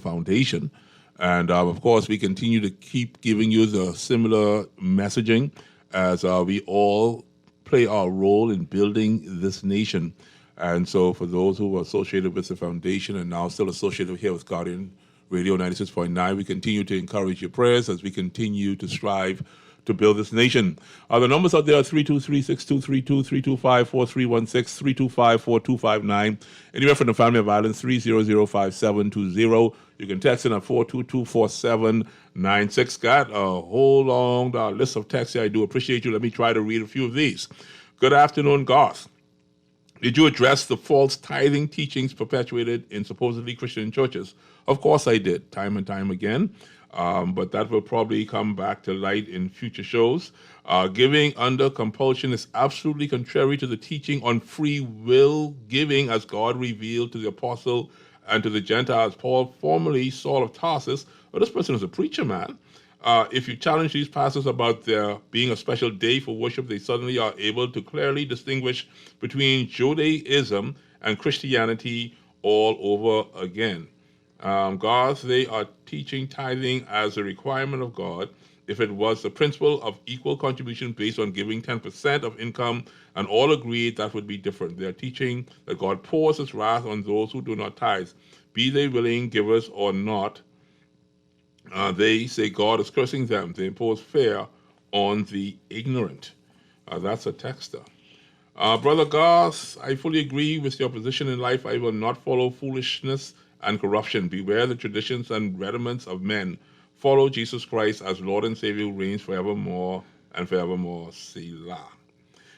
foundation. And, of course, we continue to keep giving you the similar messaging as we all play our role in building this nation. And so for those who are associated with the foundation and now still associated here with Guardian Radio 96.9, we continue to encourage your prayers as we continue to strive to build this nation. The numbers out there are 323-6232, 325-4316, 325-4259. Anywhere from the Family of Ireland, 300-5720. You can text in at 422-4796. Got a whole long list of texts here. I do appreciate you. Let me try to read a few of these. Good afternoon, Garth. Did you address the false tithing teachings perpetuated in supposedly Christian churches? Of course I did, time and time again. But that will probably come back to light in future shows. Giving under compulsion is absolutely contrary to the teaching on free will giving as God revealed to the apostle and to the Gentiles. Paul, formerly Saul of Tarsus, well, this person is a preacher, man. If you challenge these pastors about there being a special day for worship, they suddenly are able to clearly distinguish between Judaism and Christianity all over again. Garth, they are teaching tithing as a requirement of God. If it was the principle of equal contribution based on giving 10% of income, and all agreed that would be different. They are teaching that God pours his wrath on those who do not tithe, be they willing givers or not. They say God is cursing them. They impose fear on the ignorant. That's a texter. Brother Garth, I fully agree with your position in life. I will not follow foolishness and corruption. Beware the traditions and rudiments of men. Follow Jesus Christ as Lord and Savior who reigns forevermore and forevermore. Selah.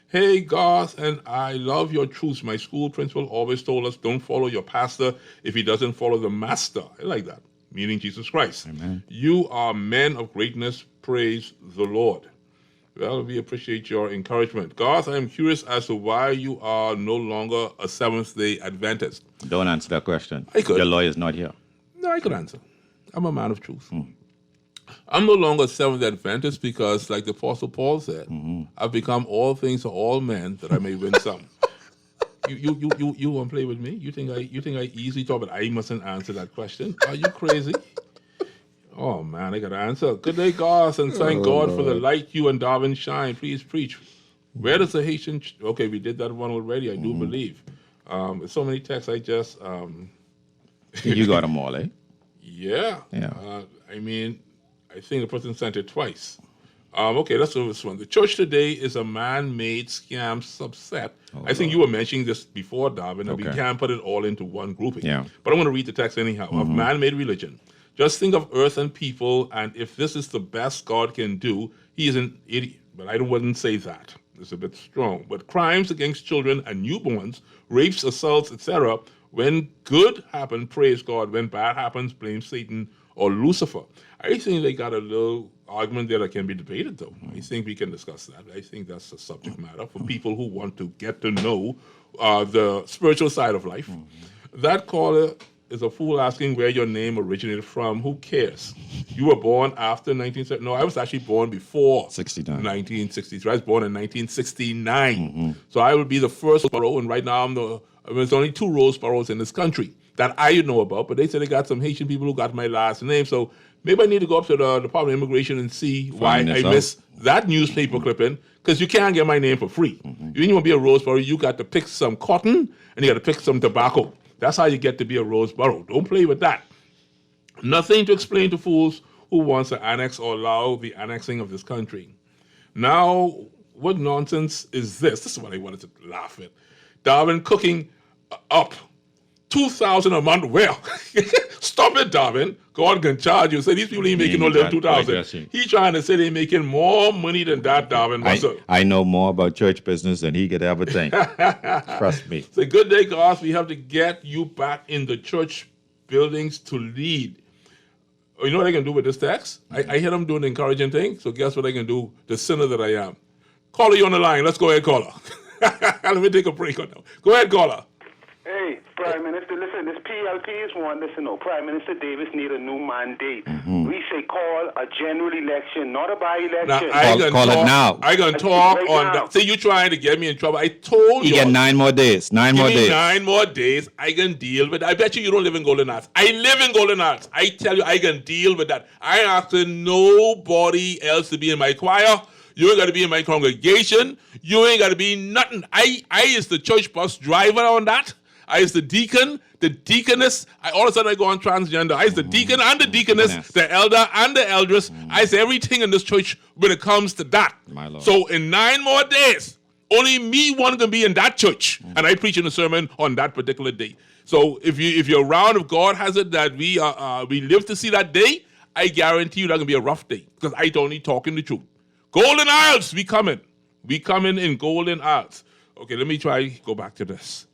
Hey, Garth, and I love your truths. My school principal always told us, don't follow your pastor if he doesn't follow the master. I like that, meaning Jesus Christ. Amen. You are men of greatness. Praise the Lord. Well, we appreciate your encouragement. Garth, I am curious as to why you are no longer a Seventh-day Adventist. Don't answer that question. I could. Your lawyer's not here. No, I could answer. I'm a man of truth. I'm no longer a Seventh-day Adventist because, like the Apostle Paul said, I've become all things to all men that I may win some. You want to play with me? You think I easily talk, but I mustn't answer that question? Are you crazy? Oh, man, I got to answer. Good day, Garth, and thank God for the light you and Darwin shine. Please preach. Where does the Haitian... Okay, we did that one already, I do believe. So many texts, I just... You got them all, eh? Yeah. Yeah. I mean, I think the person sent it twice. Okay, let's do this one. The church today is a man-made scam subset. I think you were mentioning this before, Darvin, and we can't put it all into one grouping. Yeah. But I'm going to read the text anyhow. Of man-made religion. Just think of earth and people, and if this is the best God can do, he is an idiot. But I wouldn't say that. It's a bit strong. But crimes against children and newborns, rapes, assaults, etc., when good happens, praise God. When bad happens, blame Satan or Lucifer. I think they got a little argument there that can be debated, though. I think we can discuss that. I think that's a subject matter for people who want to get to know the spiritual side of life. That caller is a fool asking where your name originated from. Who cares? You were born after 1970. No, I was actually born before 1963. I was born in 1969. So I would be the first Sparrow, and right now there's only 2 Rose Sparrows in this country that I know about, but they said they got some Haitian people who got my last name. So maybe I need to go up to the Department of Immigration and see why I missed that newspaper clipping, because you can't get my name for free. You want to be a Rose Sparrow, you got to pick some cotton and you got to pick some tobacco. That's how you get to be a Roseboro. Don't play with that. Nothing to explain to fools who wants to annex or allow the annexing of this country. Now, what nonsense is this? This is what I wanted to laugh at. Darwin cooking up $2,000 a month. Well, stop it, Darwin. God can charge you. Say these people ain't making no little $2,000. He's trying to say they're making more money than that, Darwin. I know more about church business than he could ever think. Trust me. Say, good day, Garth. We have to get you back in the church buildings to lead. You know what I can do with this text? I hear them doing the encouraging thing. So guess what I can do? The sinner that I am. Caller, you on the line. Let's go ahead, caller. Let me take a break on that. Go ahead, caller. Hey, Prime Minister, listen, this PLP is one. Listen, no, Prime Minister Davis need a new mandate. We say call a general election, not a by-election. Call it now. I gonna talk on that. See, you trying to get me in trouble. I told you. You get 9 more days. 9 more days. 9 more days. I can deal with it. I bet you don't live in Golden Arts. I live in Golden Arts. I tell you, I can deal with that. I asking nobody else to be in my choir. You ain't got to be in my congregation. You ain't got to be nothing. I is the church bus driver on that. I is the deacon, the deaconess. All of a sudden I go on transgender. I is the deacon and the deaconess, the elder and the elders. I is everything in this church when it comes to that. My Lord. So in 9 more days, only me one can be in that church, and I preach in a sermon on that particular day. So if you're around, if God has it that we live to see that day, I guarantee you that's gonna be a rough day because I only talking the truth. Golden Isles, we coming. We coming in Golden Isles. Okay, let me try go back to this.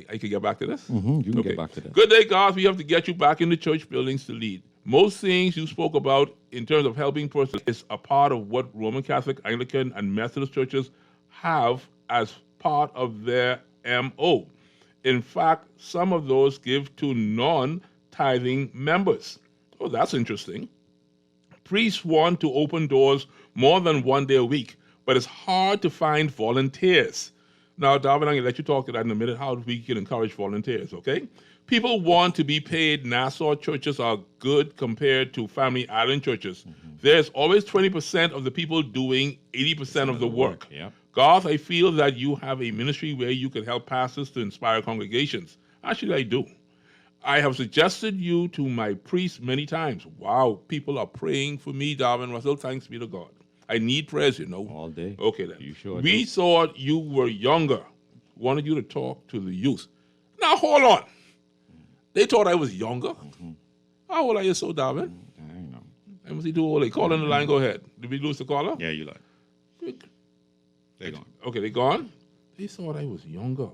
I can get back to this? You can get back to that. Good day, Garth. We have to get you back in the church buildings to lead. Most things you spoke about in terms of helping persons is a part of what Roman Catholic, Anglican, and Methodist churches have as part of their MO. In fact, some of those give to non-tithing members. Oh, that's interesting. Priests want to open doors more than 1 day a week, but it's hard to find volunteers. Now, Darvin, I'm going to let you talk to that in a minute, how we can encourage volunteers, okay? People want to be paid. Nassau churches are good compared to Family Island churches. There's always 20% of the people doing 80% of the work. Yep. Garth, I feel that you have a ministry where you can help pastors to inspire congregations. Actually, I do. I have suggested you to my priest many times. Wow, people are praying for me, Darwin Russell. Thanks be to God. I need prayers, you know. All day. Okay, then. You sure We do. thought you were younger. Wanted you to talk to the youth. Now, hold on. They thought I was younger. How old are you, so, Darwin? I don't know. I must see too old. They call on the line. Go ahead. Did we lose the caller? Yeah, you like. They're gone. Okay, they gone? They thought I was younger.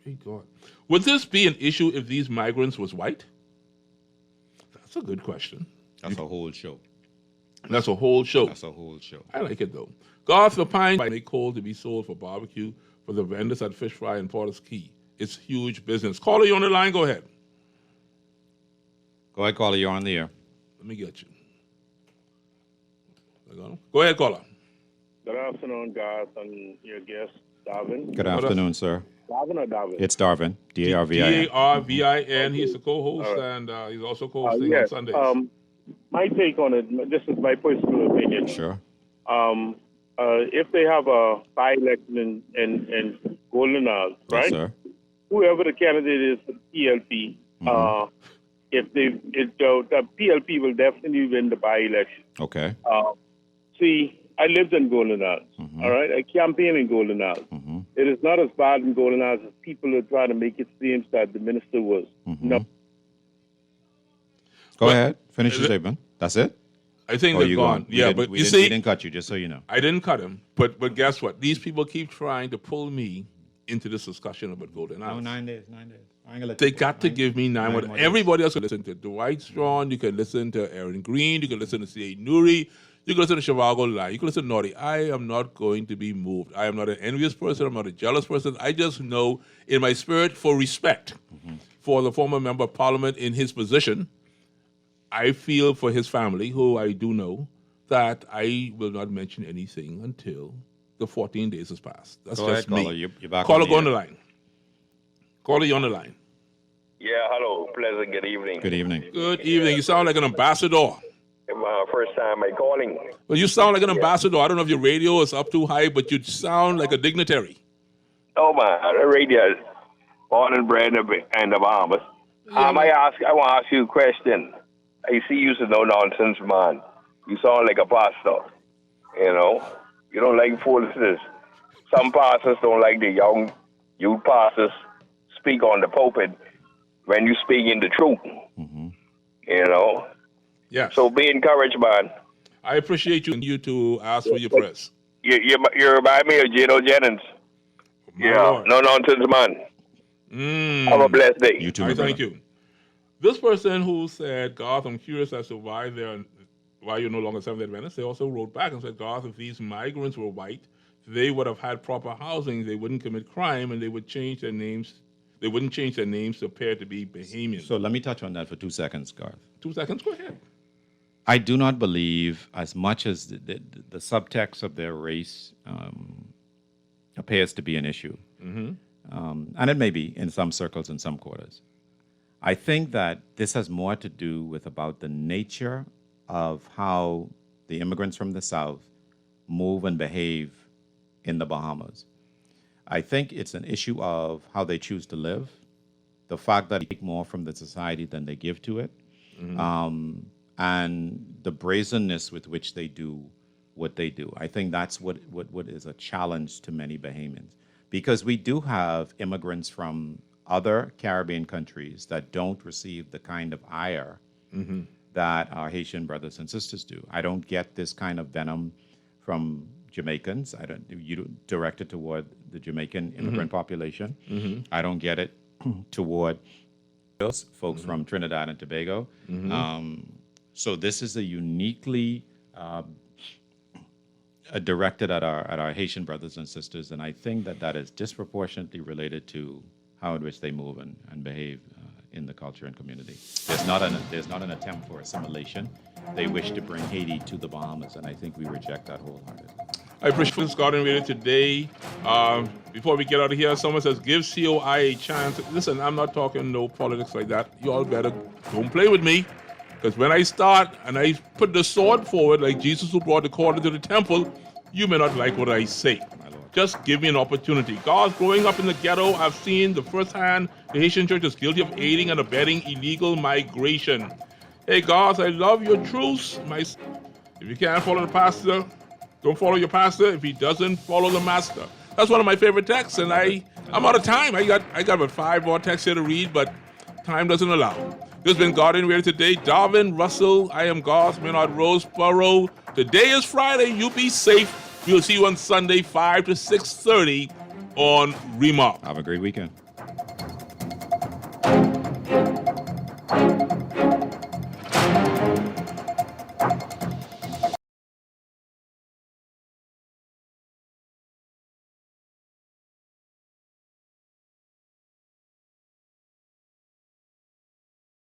Great God. Would this be an issue if these migrants was white? That's a good question. That's a whole show. That's a whole show. That's a whole show. I like it, though. Garth, the pine make coal to be sold for barbecue for the vendors at Fish Fry and Porter's Key. It's huge business. Caller, you on the line? Go ahead. Go ahead, caller. You're on the air. Let me get you. Go ahead, caller. Good afternoon, Garth, and your guest, Darvin. Good afternoon, sir. Darvin or Darvin? It's Darvin. D-A-R-V-I-N. D-A-R-V-I-N. He's the co-host, and he's also co-hosting on Sundays. My take on it, this is my personal opinion. Sure. If they have a by-election in Golden Isles, right? Yes, sir. Whoever the candidate is for PLP, the PLP will definitely win the by-election. Okay. See, I lived in Golden Isles, all right? I campaigned in Golden Isles. It is not as bad in Golden Isles as people are trying to make it seem that the minister was. No. Go ahead. Finish your statement. That's it? I think Oh, they're you gone. gone. Yeah, but you see, we didn't cut you, just so you know. I didn't cut him. But guess what? These people keep trying to pull me into this discussion about Golden Isles. 9 days. I ain't gonna let They you got to give me 9 more. more Everybody else can listen to Dwight Strong. You can listen to Aaron Green. You can listen to C.A. Nuri. You can listen to Shivago Lai. You can listen to Naughty. I am not going to be moved. I am not an envious person. I'm not a jealous person. I just know in my spirit for respect for the former member of parliament in his position, I feel for his family, who I do know, that I will not mention anything until the 14 days has passed. That's Go just ahead, me. caller. You're back Caller, on the go on air. the line. Caller, you on the line. Yeah, hello. Pleasant good evening. Good evening. Good evening. You sound like an ambassador. My first time I calling. Well, you sound like an ambassador. I don't know if your radio is up too high, but you sound like a dignitary. Oh, my. The radio. Born and bred in the Bahamas. I want to ask you a question. I see you no nonsense, man. You sound like a pastor. You know? You don't like foolishness. Some pastors don't like the young youth pastors speak on the pulpit when you speak in the truth. You know? Yes. So be encouraged, man. I appreciate you to ask for your prayers. You remind me of Gino Jennings. Lord. No nonsense, man. Have a blessed day. You too, All my right, thank brother. you. This person who said, Garth, I'm curious as to why you're no longer Seventh-day Adventist. They also wrote back and said, Garth, if these migrants were white, they would have had proper housing. They wouldn't commit crime, and they would change their names they wouldn't change their names to appear to be Bahamians. So let me touch on that for 2 seconds, Garth. 2 seconds, go ahead. I do not believe, as much as the subtext of their race appears to be an issue, and it may be in some circles, in some quarters, I think that this has more to do with about the nature of how the immigrants from the South move and behave in the Bahamas. I think it's an issue of how they choose to live, the fact that they take more from the society than they give to it, and the brazenness with which they do what they do. I think that's what is a challenge to many Bahamians, because we do have immigrants from other Caribbean countries that don't receive the kind of ire that our Haitian brothers and sisters do. I don't get this kind of venom from Jamaicans. You direct it toward the Jamaican immigrant population. I don't get it toward folks from Trinidad and Tobago. So this is a uniquely directed at our Haitian brothers and sisters, and I think that is disproportionately related to how in which they move and behave in the culture and community. There's not an attempt for assimilation. They wish to bring Haiti to the Bahamas, and I think we reject that wholeheartedly. I appreciate this Garden Radio today. Before we get out of here, someone says, give COI a chance. Listen, I'm not talking no politics like that. You all better don't play with me. Because when I start and I put the sword forward, like Jesus who brought the cord into the temple, you may not like what I say. Just give me an opportunity. Guys, growing up in the ghetto, I've seen the firsthand the Haitian church is guilty of aiding and abetting illegal migration. Hey, guys, I love your truths. If you can't follow the pastor, don't follow your pastor if he doesn't follow the master. That's one of my favorite texts, and I'm out of time. I got about 5 more texts here to read, but time doesn't allow. This has been Garden Radio today. Darvin, Russell, I am Garth, Maynard Roseborough. Today is Friday. You be safe. We'll see you on Sunday, 5 to 6:30 on Remark. Have a great weekend.